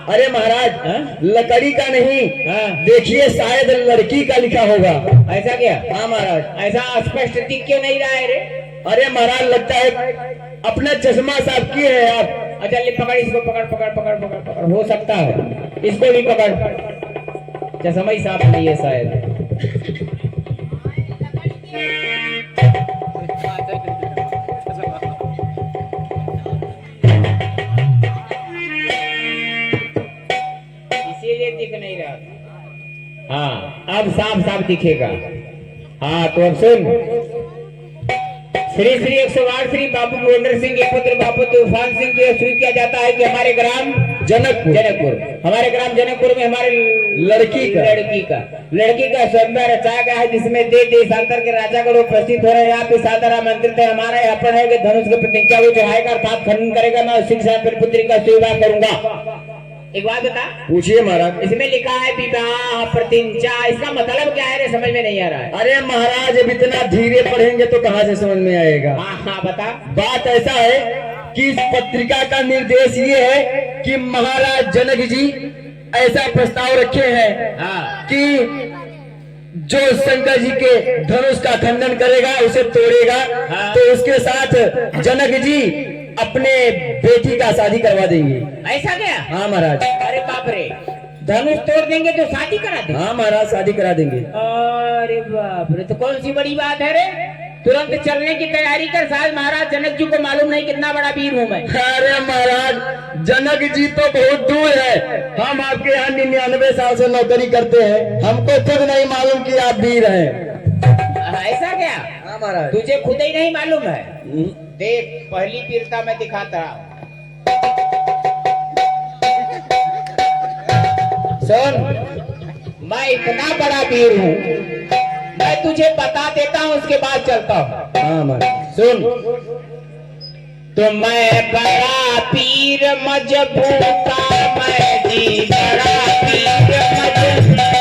अरे महाराज, लकड़ी का नहीं, हाँ, देखिए शायद लड़की का लिखा होगा। ऐसा क्या? हाँ महाराज। ऐसा स्पष्ट दिख क्यों नहीं रहा है रे? अरे महाराज, लगता है अपना चश्मा साफ किए हैं आप। अच्छा ले पकड़ इसको, पकड़ पकड़ पकड़ पकड़ पकड़, हो सकता है इसको भी पकड़। चश्मा ही साफ नहीं है शायद। इसीलिए दिख नहीं रहा। हाँ, अब साफ साफ दिखेगा। हाँ तो अब सुन। श्री श्री 108 श्री बाबू बवंडर सिंह के पुत्र बाबू तूफान सिंह को सूचित किया जाता है कि हमारे ग्राम जनकपुर हमारे ग्राम जनकपुर में हमारे लड़की का स्वयंवर रचाया गया है, जिसमें देश देशांतर के राजागण उपस्थित हो रहे हैं। आप इस सादर आमंत्रित है। हमारा यहाँ पर है कि धनुष की प्रतिज्ञा वो चढ़ाएगा अर्थात खनन करेगा। मैं उसी के साथ पुत्री का सेवा करूंगा। एक बात बता। पूछिए महाराज। इसमें लिखा है विवाह प्रतिज्ञा, इसका मतलब क्या है रे? समझ में नहीं आ रहा है। अरे महाराज, अब इतना धीरे पढ़ेंगे तो कहाँ से समझ में आएगा? हाँ हाँ बता। बात ऐसा है कि इस पत्रिका का निर्देश ये है कि महाराज जनक जी ऐसा प्रस्ताव रखे हैं हाँ, कि जो शंकर जी के धनुष का खंडन करेगा, उसे तोड़ेगा, हाँ। तो उसके साथ जनक जी अपने बेटी का शादी करवा देंगे। ऐसा क्या? हाँ महाराज। अरे बाप रे, धनुष तोड़ देंगे तो शादी करा देंगे? हाँ महाराज, शादी करा देंगे। अरे बाप रे, तो कौन सी बड़ी बात है रे? तुरंत चलने की तैयारी कर। शायद महाराज जनक जी को मालूम नहीं कितना बड़ा वीर हूँ मैं। अरे महाराज, जनक जी तो बहुत दूर है। हम आपके यहाँ 99 साल से नौकरी करते हैं, हमको खुद नहीं मालूम कि आप वीर हैं। ऐसा क्या? हाँ महाराज। तुझे खुद ही नहीं मालूम है? देख, पहली वीरता मैं दिखाता हूँ। सुन, मैं इतना बड़ा वीर हूँ, मैं तुझे बता देता हूँ, उसके बाद चलता हूँ। हाँ महाराज। सुन, तो मैं बड़ा पीर मजबूता, मैं जी बड़ा पीर मजबूता।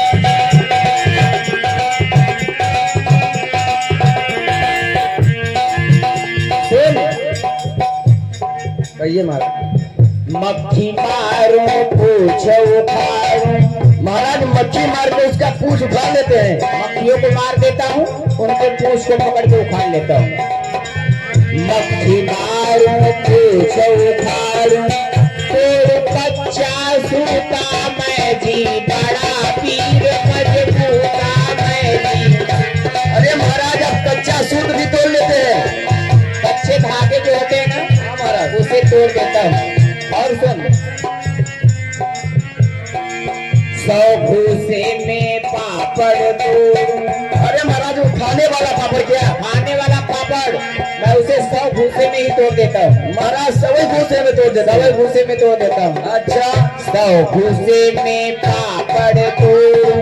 कहिए महाराज। मक्खी मारो पूछ उखाड़ो। महाराज, मच्छी मार के उसका पूछ उठा लेते हैं। मक्खियों को मार देता हूँ, उनके पूछ को पकड़ के उखाड़ लेता हूँ। मक्खी मारो पूछ उखाड़ो, तोड़ कच्चा सूता, मैं जी बड़ा पीर मजबूता, मैं जी। अरे महाराज, आप कच्चा सूत भी तोड़ लेते हैं? कच्चे धागे जो होते हैं ना, महाराज, उसे तोड़ देता हूँ। और सुन, 100 भूसे में पापड़ तोड़ूं। अरे महाराज, वो खाने वाला पापड़ क्या? खाने वाला पापड़ मैं उसे 100 भूसे में ही तोड़ देता हूँ। महाराज, सवई भूसे में तोड़ देता सवई भूसे में तोड़ देता हूँ। अच्छा। 100 भूसे में पापड़ तोड़ूं,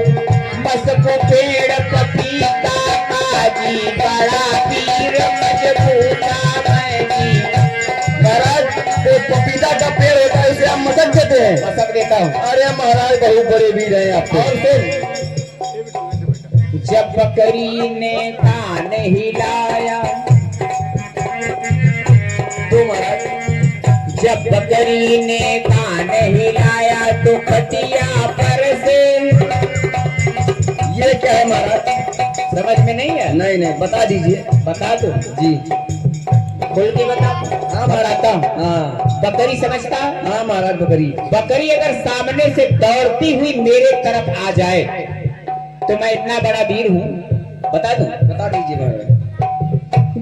मस्को पेड़ पपीता, काजी बड़ा पीर मजबूता, मैं जी। महाराज, वो पपीता का पेड़ होता है, उसे आप मसक देते हैं? मसक देता हूँ। अरे महाराज, बहुत बड़े वीर हैं आप। और फिर जब बकरी ने कान हिलाया, तो महाराज, जब बकरी ने कान हिलाया तो खटिया पर से। ये क्या है महाराज? समझ में नहीं है? नहीं नहीं, बता दीजिए। बता दो जी। खुल के बता। हाँ बताता हूँ। हाँ बकरी समझता? हाँ महाराज, बकरी। बकरी अगर सामने से दौड़ती हुई मेरे तरफ आ जाए तो मैं इतना बड़ा वीर हूँ, बता दूं? बता दीजिए महाराज।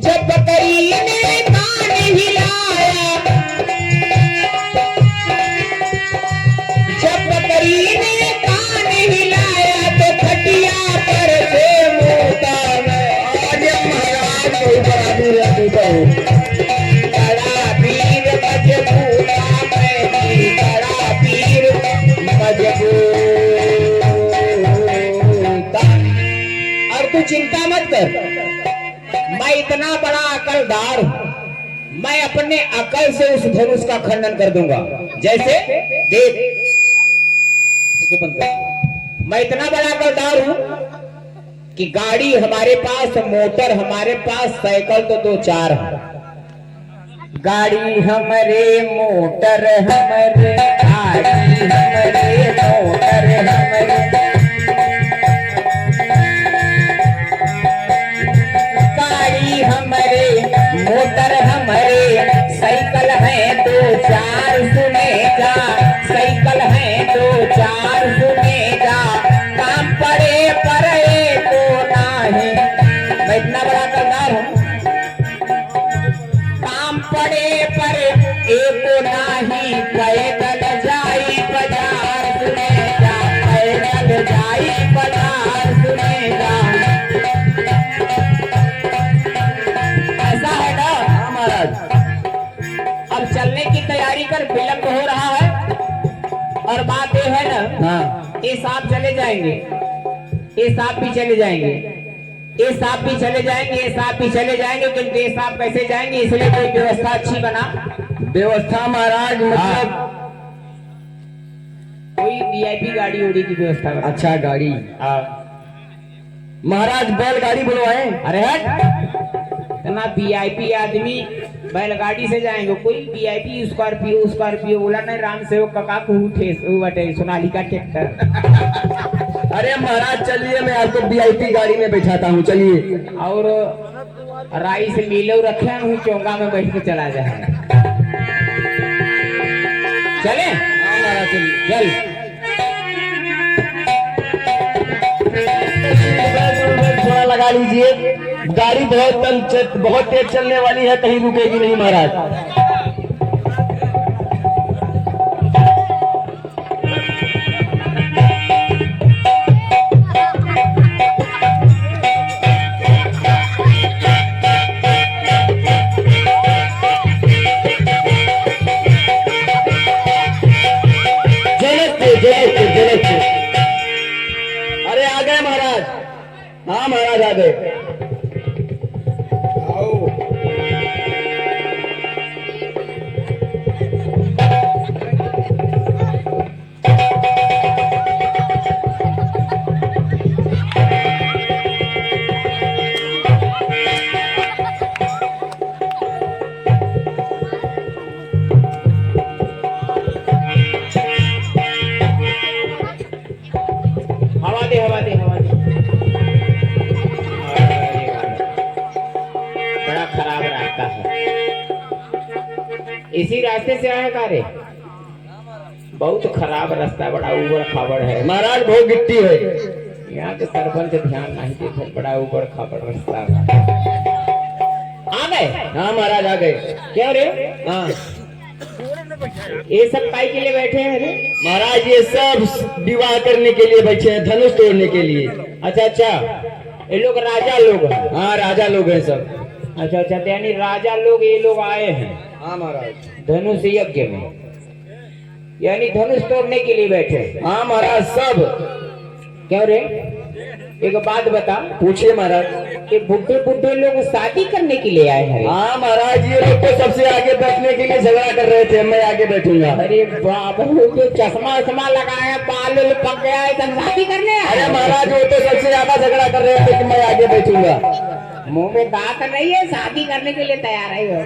जब बकरी ने कान हिलाया, जब बकरी ने कान हिलाया तो खटिया पर से मोता मैं आज महाराज को बराबर रहता हूँ। बड़ा वीर मजबूता मैं, बड़ा वीर मजबूता। और तू चिंता मत कर, मैं इतना बड़ा अकलदार हूं, मैं अपने अकल से उस धनुष का खंडन कर दूंगा। जैसे देख, इसको बंद कर। मैं इतना बड़ा अकलदार हूं कि गाड़ी हमारे पास, मोटर हमारे पास, साइकिल तो 2-4 है। गाड़ी हमारे, मोटर हमारे, गाड़ी हमारे, मोटर हमारे, गाड़ी हमारे, मोटर हमारे, साइकिल है 2-4 सुनेगा, साइकिल है 2-4 सुनेगा, काम पड़े पर को नहीं। मैं इतना बड़ा करदार हूँ, काम पड़े पर एक नहीं, पैदल जाई बाजार सुनेगा, पैदल जाई बाजार सुनेगा। ऐसा है ना? हाँ महाराज। अब चलने की तैयारी कर, विलंब हो रहा है। और बात ये है ना, हाँ ये सांप चले जाएंगे, ये सांप भी चले जाएंगे, ये सांप भी चले जाएंगे, ये सांप भी चले जाएंगे, किंतु ये सांप कैसे जाएंगे? इसलिए कोई व्यवस्था अच्छी बना। व्यवस्था महाराज मतलब कोई वीआईपी गाड़ी उड़ी की व्यवस्था बना। अच्छा गाड़ी। महाराज बैलगाड़ी बुलवाएं। अरे हट, इतना वीआईपी आदमी बैलगाड़ी से जाएंगे? कोई वीआईपी स्कॉर्पियो, स्कॉर्पियो बोला नहीं, राम सेवक कका को उठे बटे सोनालिका ट्रैक्टर। अरे महाराज चलिए, मैं आपको वीआईपी गाड़ी में बैठाता हूँ, चलिए। और राई से मिलो रखे हूँ, चौंगा में बैठ के चला जाए। चले? हाँ महाराज चलिए। चल। थोड़ा लगा लीजिए, गाड़ी बहुत तेज चलने वाली है, कहीं रुकेगी नहीं महाराज। अरे आ गए महाराज। हाँ महाराज आ गए। हवा दे, हवा दे, हवा दे। बड़ा खराब रास्ता है। इसी रास्ते से आए का रे? बहुत खराब रास्ता, बड़ा उबड़ खाबड़ है महाराज बहुत गिट्टी है। यहाँ के सरपंच ध्यान नहीं देते, बड़ा उबड़ खाबड़ रास्ता है। आ गए? हाँ महाराज आ गए। क्या रे? हाँ ये सब काई के लिए बैठे हैं रे? महाराज ये सब विवाह करने के लिए बैठे हैं, धनुष तोड़ने के लिए। अच्छा अच्छा, ये लोग राजा लोग हैं। हाँ राजा लोग हैं सब। अच्छा अच्छा, तो यानी राजा लोग, ये लोग आए हैं हाँ महाराज। धनुष यज्ञ में, यानी धनुष तोड़ने के लिए बैठे हैं। हाँ महाराज सब। क्यों रे? एक बात बता, पूछिए महाराज। ये बुढ़े बुढ़े लोग शादी करने के लिए आए हैं? हाँ महाराज, ये लोग तो सबसे आगे बैठने के लिए झगड़ा कर रहे थे, मैं आगे बैठूंगा। अरे बाप रे, जो चश्मा उश्मा लगाया, बाल उल पक गया है, तब शादी करने आए? अरे महाराज वो तो सबसे ज्यादा झगड़ा कर रहे थे कि मैं आगे बैठूंगा। मुंह में दांत नहीं है, शादी करने के लिए तैयार है वो।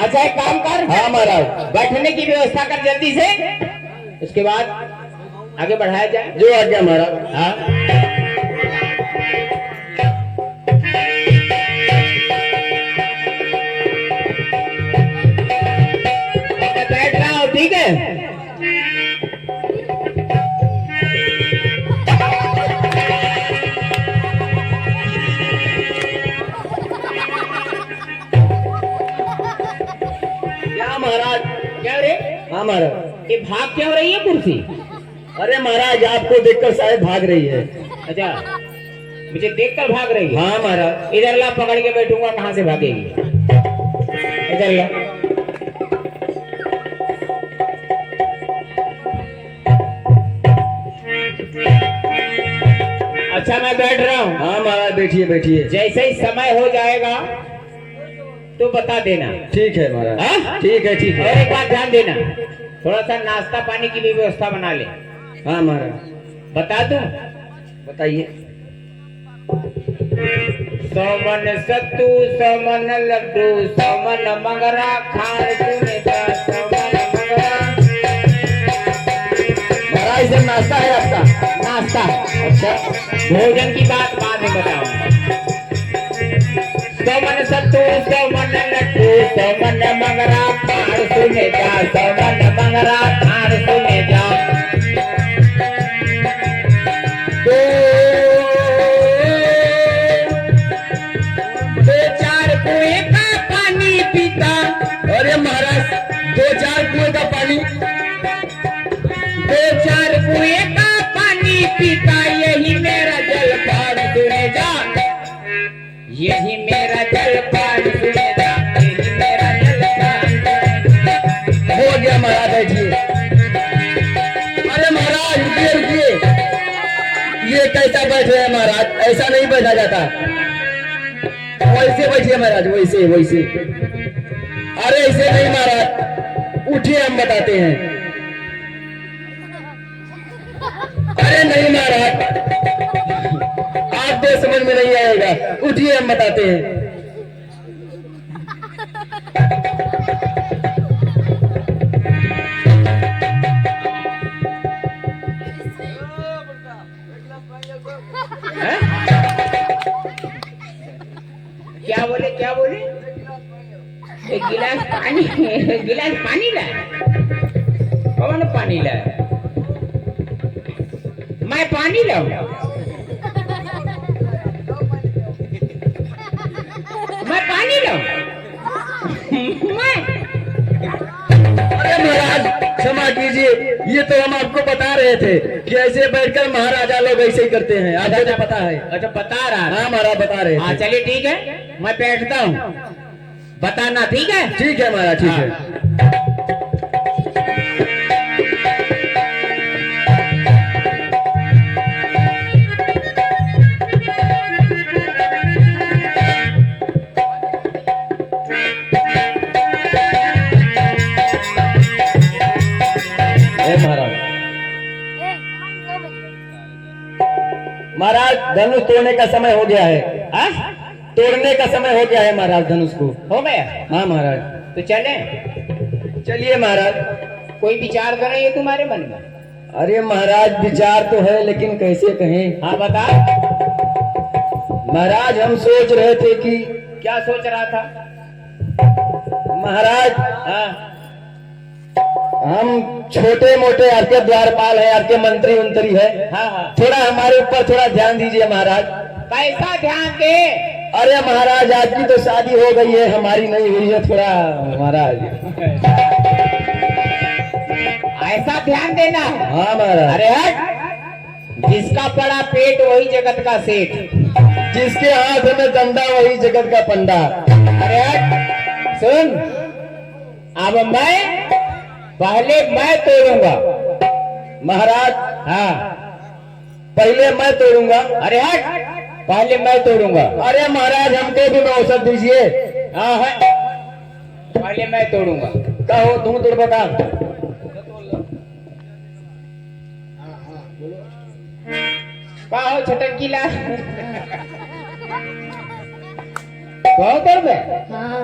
अच्छा एक काम कर, हाँ महाराज। बैठने की व्यवस्था कर जल्दी से, उसके बाद आगे बढ़ाया जाए। जो आ गया महाराज। हाँ बैठ रहा हूँ, ठीक है? हाँ महाराज। ये भाग क्यों रही है कुर्सी? अरे महाराज आपको देखकर शायद भाग रही है। अच्छा, मुझे देखकर भाग रही है। हाँ महाराज। इधर ला, पकड़ के बैठूंगा, कहाँ से भागेगी? इधर ला। अच्छा मैं बैठ रहा हूँ। हाँ महाराज बैठिए बैठिए। जैसे ही समय हो जाएगा तो बता देना। ठीक है महाराज। हाँ? ठीक है ठीक और है। एक बात ध्यान देना, थोड़ा सा नाश्ता पानी की भी व्यवस्था बना ले। हाँ महाराज। बता दूं? बताइए। सोमन सत्तू, सोमन लड्डू, सोमन मंगरा, खान सुनेता, सोमन मंगरा। महाराज ये नाश्ता है आपका? नाश्ता। अच्छा। भोजन की बात बाद में बताऊंगा। सोमन सत्तू, सोमन लड्डू, सोमन मंगरा, खान सुनेता, सोमन मंगरा, खान सुनेता। दो चार कुएं का पानी पीता। अरे महाराज 2-4 कुएं का पानी? दो चार कुएं का पानी पीता, यही मेरा जलपान सुने जा, यही मेरा जलपान सुने जा, यही मेरा जलपान सुने जा। हो गया महाराज बैठिए। अरे महाराज रुकिए रुकिए, ये कैसा बैठ रहे हैं महाराज? ऐसा नहीं बैठा जाता। वैसे बैठिए महाराज, वैसे वैसे। अरे ऐसे नहीं महाराज, उठिए हम बताते हैं। अरे नहीं महाराज, आपको समझ में नहीं आएगा, उठिए हम बताते हैं। क्या बोले क्या बोले? एक गिलास पानी, एक गिलास पानी लाए। कौन पानी लाए? मैं पानी लाऊं? मैं पानी लाऊं? मैं? अरे महाराज क्षमा कीजिए, ये तो हम आपको बता रहे थे कि ऐसे बैठकर महाराजा लोग ऐसे ही करते हैं। आपको तो पता है। अच्छा बता रहा है। हाँ महाराज बता रहे हाँ थे। चलिए ठीक है, मैं बैठता हूँ, बताना ठीक है? ठीक है महाराज ठीक है। महाराज महाराज धनुष तोड़ने का समय हो गया है। हाँ? तोड़ने का समय हो गया है महाराज धनुष को। हो गया? हाँ महाराज। तो चले? चलिए महाराज। कोई विचार कर रही है तुम्हारे मन में? अरे महाराज विचार तो है, लेकिन कैसे कहें। हाँ बता। महाराज हम सोच रहे थे कि क्या सोच रहा था? महाराज हाँ हम छोटे मोटे आपके द्वारपाल है, आपके मंत्री उंत्री है, हाँ हाँ। थोड़ा हमारे ऊपर थोड़ा ध्यान दीजिए महाराज। कैसा ध्यान दे? अरे महाराज आपकी तो शादी हो गई है, हमारी नहीं हुई है, थोड़ा महाराज। ऐसा ध्यान देना है? हाँ महाराज। अरे हट, जिसका पड़ा पेट वही जगत का सेठ। जिसके हाथ में डंडा वही जगत का पंडा। अरे हट, सुन, अब पहले मैं तोड़ूंगा महाराज। हाँ पहले मैं तोड़ूंगा। अरे हट, पहले मैं तोड़ूंगा। अरे महाराज हमको भी अवसर दीजिए। हाँ है, पहले मैं तोड़ूंगा। कहो तुम तोड़ बता। कहो छटकीला, कहो तोड़ बे। हाँ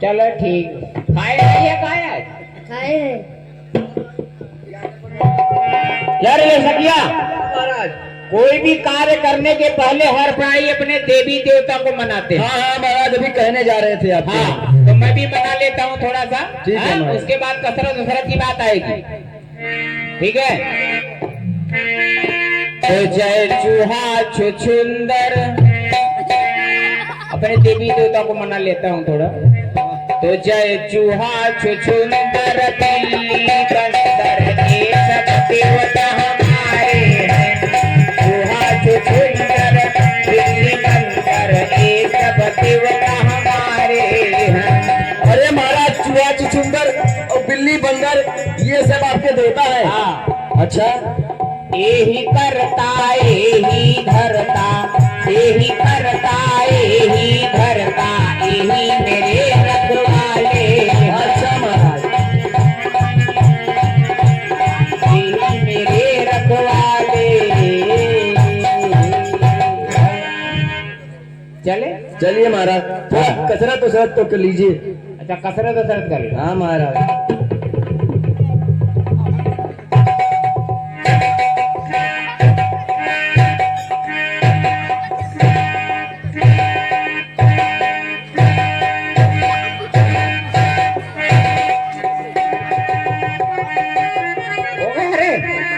चलो ठीक, खाए या खाया? खाए है। क्या रे सकिया, महाराज। कोई भी कार्य करने के पहले हर प्राणी अपने देवी देवता को मनाते हैं। हाँ हाँ महाराज अभी कहने जा रहे थे आप। हाँ तो मैं भी मना लेता हूँ थोड़ा सा। ठीक है हाँ? महाराज। उसके बाद कसरत उसरत की बात आएगी, ठीक है? तो जय चूहा छुछुंदर, अपने देवी देवता को मना लेता हूँ थोड़ा। तो जय चूहा छुछुंदर, बिल्ली सिकंदर ये सब देवता हमारे हैं। चूहा चुचुंदर बिल्ली बंदर ये सब देवता हमारे हैं। अरे महाराज, चूहा चुचुंदर और बिल्ली बंदर ये सब आपके देवता है? हाँ। अच्छा, यही करता यही धरता, यही करता यही धरता, यही मेरे रखवाले। अच्छा महाराज, यही मेरे रखवाले। चले चलिए महाराज, थोड़ा कसरत उसरत तो कर लीजिए। अच्छा, कसरत कर। हाँ महाराज। हो गए? अरे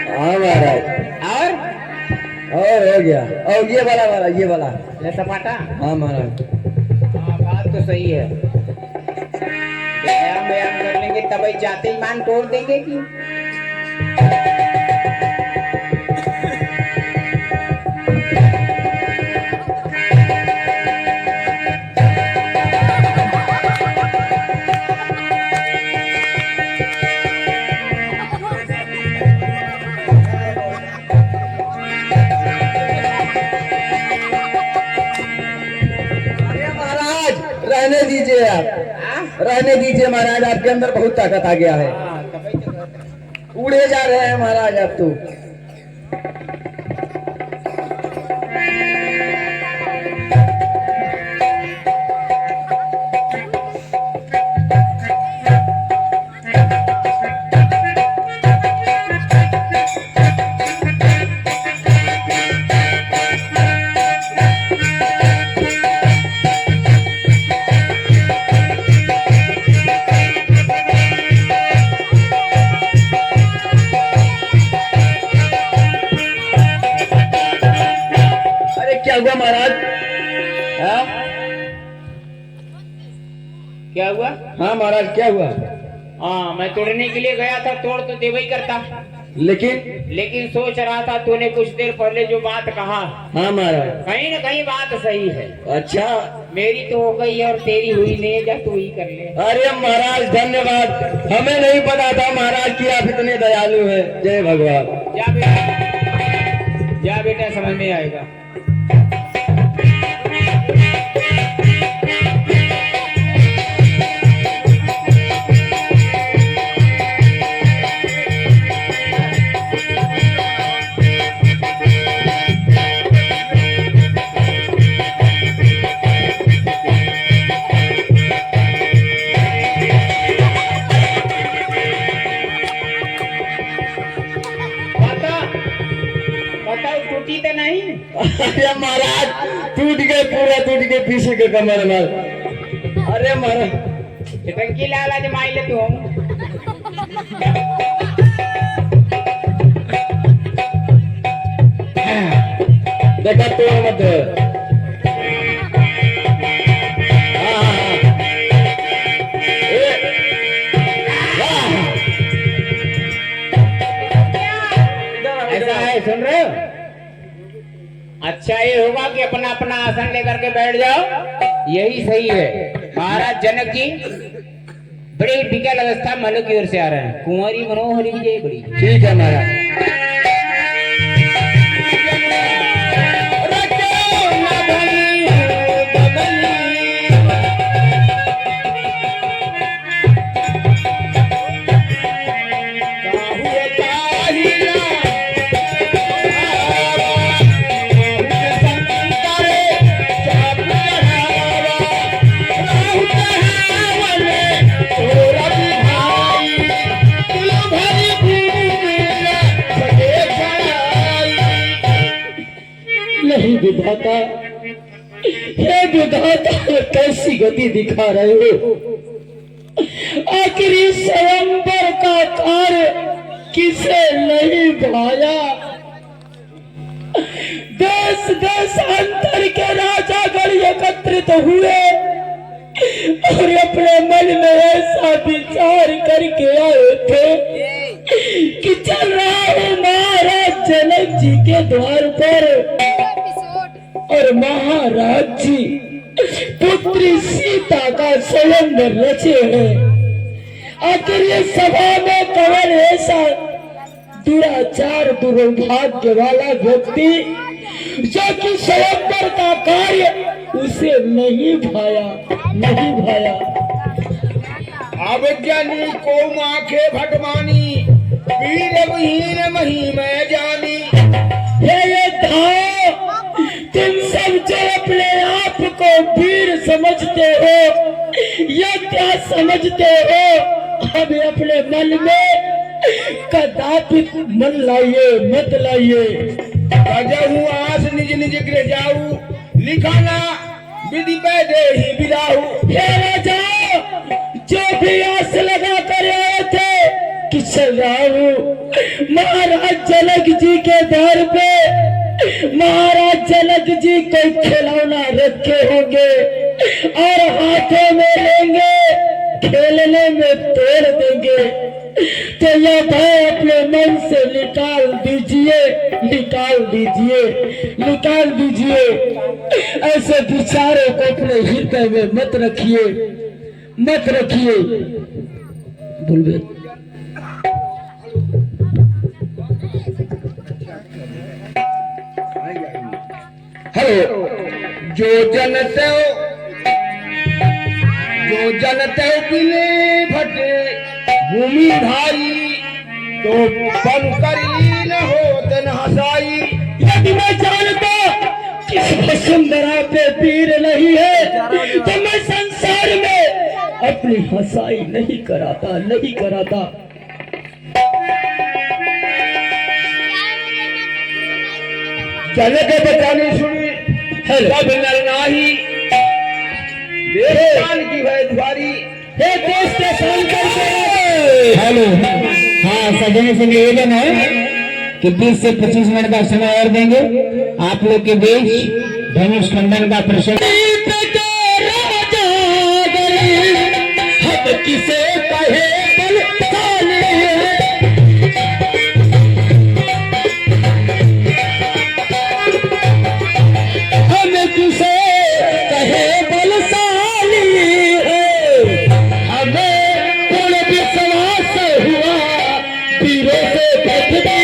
हाँ महाराज, और हो गया। और ये वाला ले सपाटा। हाँ महाराज। हाँ, बात तो सही है। व्यायाम कर लेंगे तब ही जाते ही मान तोड़ देंगे कि महाराज रहने दीजिए, आप रहने दीजिए महाराज, आपके अंदर बहुत ताकत आ गया है। उड़े जा रहे हैं महाराज आप तो। क्या हुआ महाराज? हाँ? क्या हुआ? हाँ महाराज, क्या हुआ? हाँ, मैं तोड़ने के लिए गया था, तोड़ तो देवा ही करता, लेकिन सोच रहा था तूने कुछ देर पहले जो बात कहा, हाँ महाराज, कहीं न कहीं बात सही है। अच्छा, मेरी तो हो गई और तेरी हुई नहीं, जा तू ही कर ले। अरे महाराज धन्यवाद, हमें नहीं पता था महाराज कि आप इतने दयालु हैं। जय भगवान। जा बेटा समझ में आएगा। टूटी तो नहीं? अरे महाराज, टूट गए, पूरा टूट गए पीछे के कमर में। अरे महाराज, टंकी लाला जमाई ले तू। देखा तो मत। ऐसा है, सुन रहे हो? अच्छा ये होगा कि अपना अपना आसन लेकर के बैठ जाओ, यही सही है। महाराज जनक जी बड़ी विकल अवस्था मनु की ओर से आ रहे हैं। कुंवरी मनोहरी जय बड़ी। ठीक है महाराज। विधाता, हे विधाता, कैसी गति दिखा रहे हो? आखिर इस स्वयंवर का कार्य किसे नहीं भाया? देश देशांतर के राजागण एकत्रित हुए और अपने मन में ऐसा विचार करके आए थे द्वार पर और महाराज जी पुत्री सीता का स्वयंवर रचे हैं। आखिर ये सभा में कौन ऐसा दुराचार दुर्भाग्य वाला व्यक्ति जो कि स्वयंवर का कार्य उसे नहीं भाया। अवज्ञानी को आंखें भटमानी, वीर विहीन मही में जानी। ये धाओ, तुम सब जो अपने आप को वीर समझते हो, ये क्या समझते हो? अब अपने मन में कदापि मन लाइए, मत लाइए। कजहू आस निज निज गृह जाऊ, लिखाना विधि पे दे ही बिलाऊ। हे राजा, जो भी आस लगा कर आए थे कि चल रहा हूँ महाराज जनक जी के दर पे, महाराज जनक जी कोई खिलौना रखे होंगे और हाथों में लेंगे, खेलने में तोड़ देंगे। तो यह भय अपने मन से निकाल दीजिए। ऐसे विचारों को अपने हृदय में मत रखिए। बोलबे हेलो, जो जनते बिने भटे भूमि भाई, तो बन करी न हो तन हसाई। यदि मैं जानता कि वसुंधरा पे वीर नहीं है तो मैं संसार में अपनी हंसाई नहीं कराता। चले के बचाने सुनी सब नर नाही, देश की है द्वारी। हे देश के संकट से हेलो, हाँ सजने से निवेदन है कि 20 से 25 मिनट का समय और देंगे। आप लोग के बीच धनुष खंडन का प्रश्न किसे कहे बलशाली हम किसे कहे बलशाली है, हमें पूर्ण विश्वास हुआ वीरों से पृथ्वी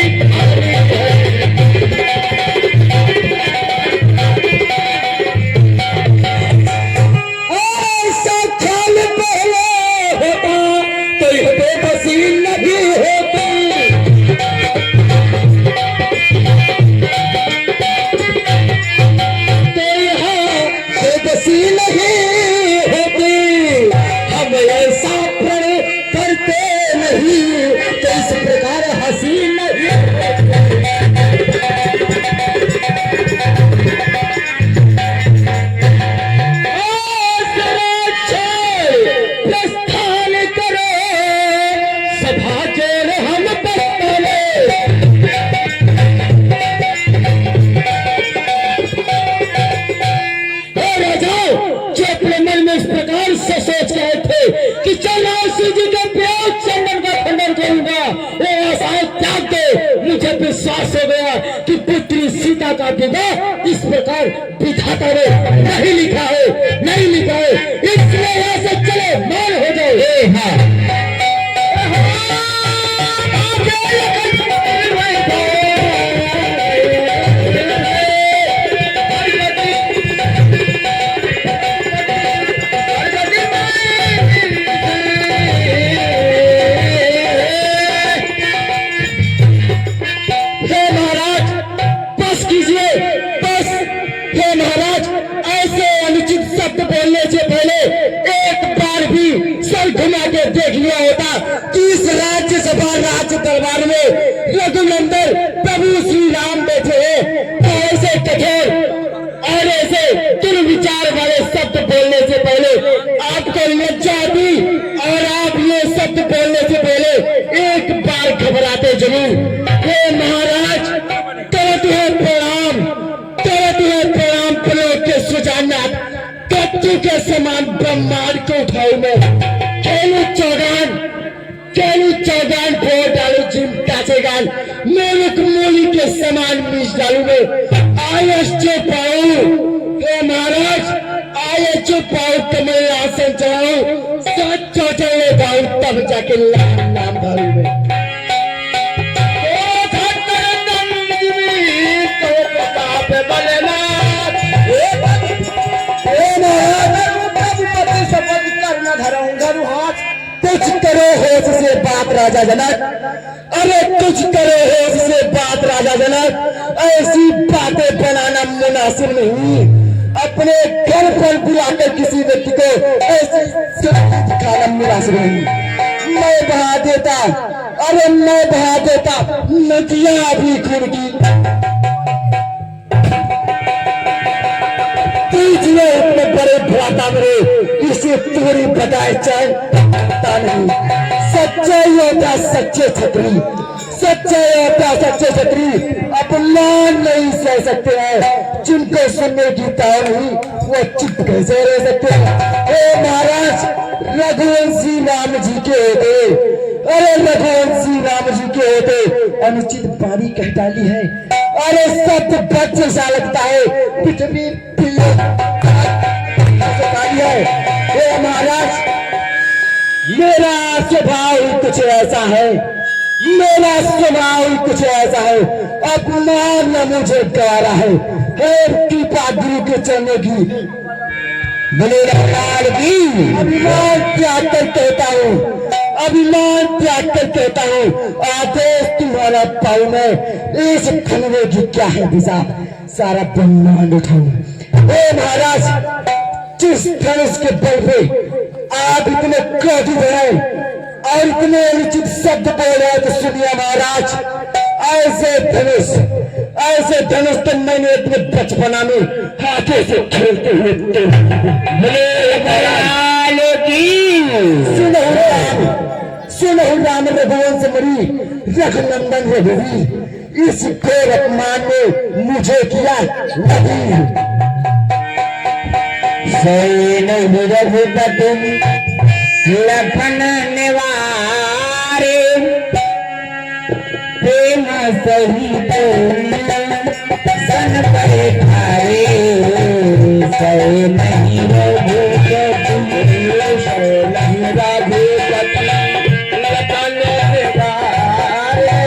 कि चल शिव जी के प्यार चंदन का खंडन करूंगा। वो आशाएं त्याग दे, मुझे विश्वास हो गया कि पुत्री सीता का विवाह इस प्रकार विधाता ने नहीं लिखा है, इसलिए ऐसे चले मान हो जाए। हाँ देख लिया होता कि इस राज्यसभा राज्य दरबार में रघुनंदन प्रभु श्री राम बैठे हैं, तो ऐसे कठोर और ऐसे दुर्विचार वाले शब्द बोलने से पहले आपको लज्जा दी और आप ये शब्द बोलने से पहले एक बार घबराते जरूर। हे महाराज, तुरंत है प्रणाम प्रयोग के सुजाननाथ, तत्व के समान ब्रह्मांड को उठाऊ मैं, खेलू चौगान केलू चौगान फोड़ डालू चिमटा से गाल मेरे मूली के समान बीज डालू में आयस जो पाऊ हे महाराज आये जो पाऊ तुम्हें आसन चढ़ाऊ सात चौचले गाऊ तब जाके नाम धारू में कुछ करो होश से बात राजा जनक, अरे कुछ करो होश से बात राजा जनक, ऐसी बातें बनाना मुनासिब नहीं। अपने घर पर बुलाकर किसी व्यक्ति को ऐसी दिखाना मुनासिब नहीं। मैं बहा देता, अरे मैं बहा देता नदियां भी खुद की इतने बड़े भ्राता मेरे इसे पूरी बताए चलता नहीं। सच्चे योद्धा सच्चे छत्री, सच्चे योद्धा सच्चे छत्री अपना नहीं सह सकते हैं। जिनको सुनने की ताव नहीं वो चुप कैसे रह सकते हैं। हे महाराज रघुवंशी राम जी के होते, अरे रघुवंशी राम जी के होते अनुचित बारी कह डाली है। अरे सब बच्चे सा लगता है पृथ्वी हे महाराज मेरा स्वभाव कुछ ऐसा है, मेरा स्वभाव कुछ ऐसा है। अपमान न मुझे गवारा है कृपा गुरु के चरणों की अभिमान त्याग कर कहता हूँ, अभिमान त्याग कर कहता हूँ आदेश तुम्हारा पाऊ में इस खनवे की क्या है दिशा सारा ब्रह्मांड उठाऊं। हे महाराज जिस धनुष के बल पे आप इतने क्रोधित हैं और इतने अनुचित शब्द बोल रहे तो सुनिए महाराज, ऐसे धनुष तो मैंने अपने बचपना में हाथों से खेलते हुए सुनो राम रघुवंश मरी रघुनंदन रघुवीर इस घोर अपमान ने मुझे किया नबीर। रघुपति लखन निवारे प्रेम सहित सन करे ठारे सहे नहीं रघुपति रघुपति लखन निवारे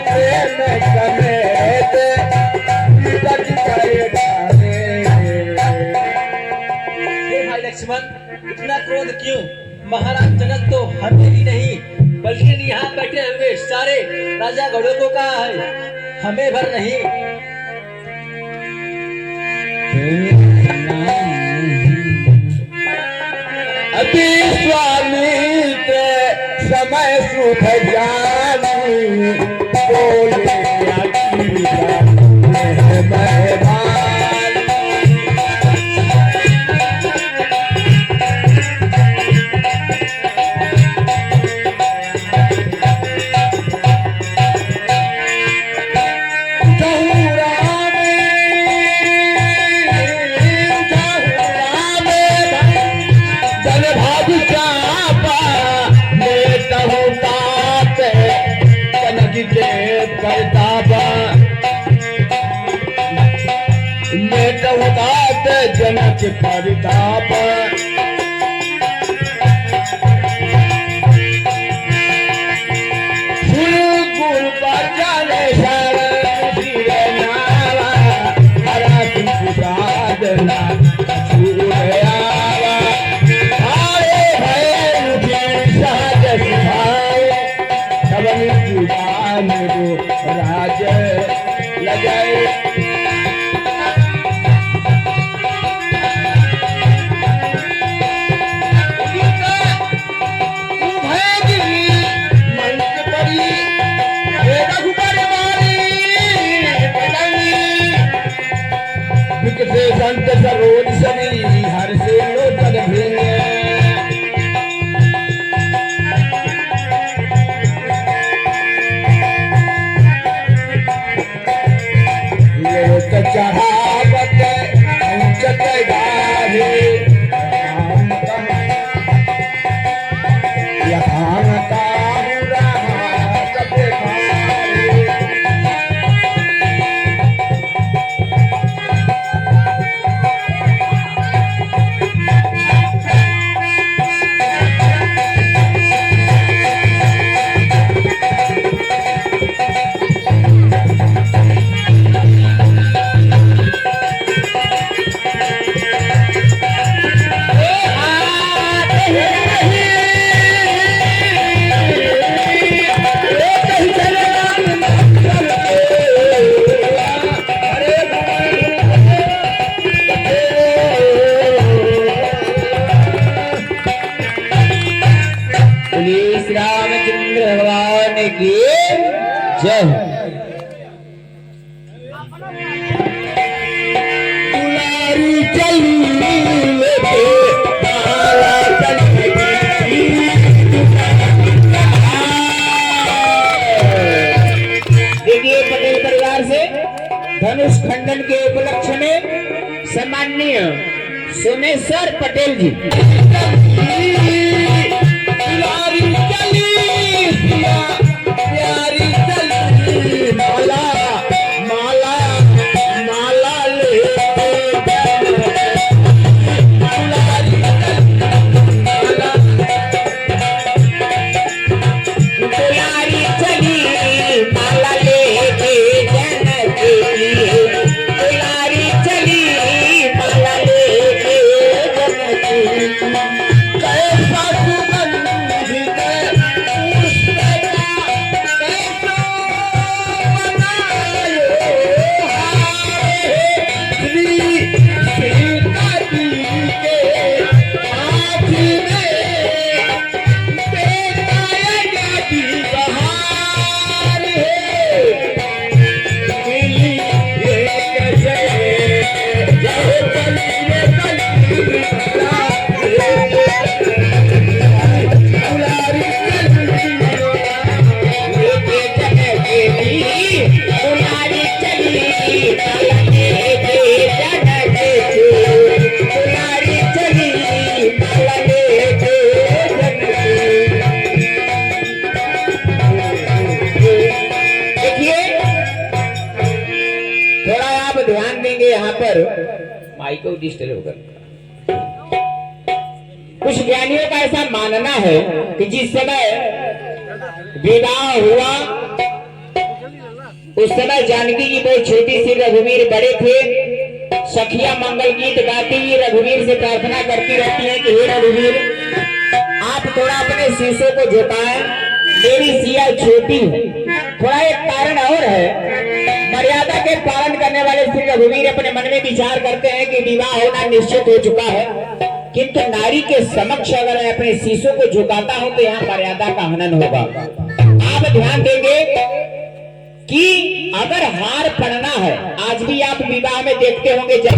प्रेम समेत जग करे ठारे। लक्ष्मण इतना क्रोध क्यों? महाराज जनक तो हमें ही नहीं बल्कि यहाँ बैठे हुए सारे राजा गणों को कहा है, हमें भर नहीं। अति स्वामी के समय सुख जानी बोले जनक परिताप गुरु पर जाने नावा हरा साधना राज लगाए संत सरोज सनी हर से लोचन भिन्न लोक चढ़ावत अंचत गाहे यथान जय हो। दुलारी चली लेके माला चली। देखिए पटेल परिवार से धनुष खंडन के उपलक्ष्य में सम्माननीय सोमेश्वर पटेल जी। दुलारी चली सिया प्यारी चली माला माला माला ले दुलारी माला दुलारी चली माला लेके जनक की, दुलारी चली माला लेके जनक की। कैसा सुगंधित पुष्प कैसा बनायो हाय श्री सीता जी के हाथ में बेटाया की बहार है। मिली एक जय जय बलिए लेके जनक की, दुलारी चली माला लेके जनक की, दुलारी चली माला लेके जनक की। देखिए थोड़ा आप ध्यान देंगे यहाँ पर माइक को डिस्टर्ब कर। कुछ ज्ञानियों का ऐसा मानना है कि जिस समय विवाह हुआ उस समय जानकी जी बहुत छोटी सी, रघुवीर बड़े थे। सखिया मंगल गीत गाती हुई रघुवीर से प्रार्थना करती रहती है कि हे रघुवीर आप थोड़ा अपने शीशों को झुकाएं, मेरी सिया छोटी है। थोड़ा एक कारण और है, मर्यादा के पालन करने वाले श्री रघुवीर अपने मन में विचार करते हैं कि विवाह होना निश्चित हो चुका है, किंतु नारी के समक्ष अगर मैं अपने शीशों को झुकाता हूं तो यहाँ मर्यादा का हनन होगा। आप ध्यान देंगे कि अगर हार पड़ना है, आज भी आप विवाह में देखते होंगे जब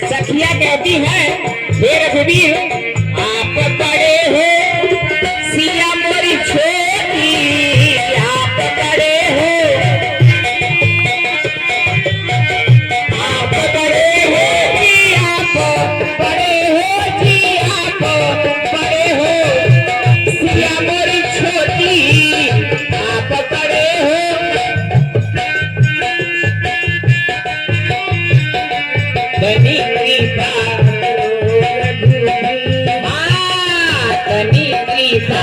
सखिया कहती है हे रघुवीर आप बड़े हो सिया मोरी छोटी, आप बड़े हो, आप बड़े हो जी, आप बड़े हो जी, आप बड़े हो, सिया मोरी छोटी आप बड़े हो। तनी कृपा, तनी कृपा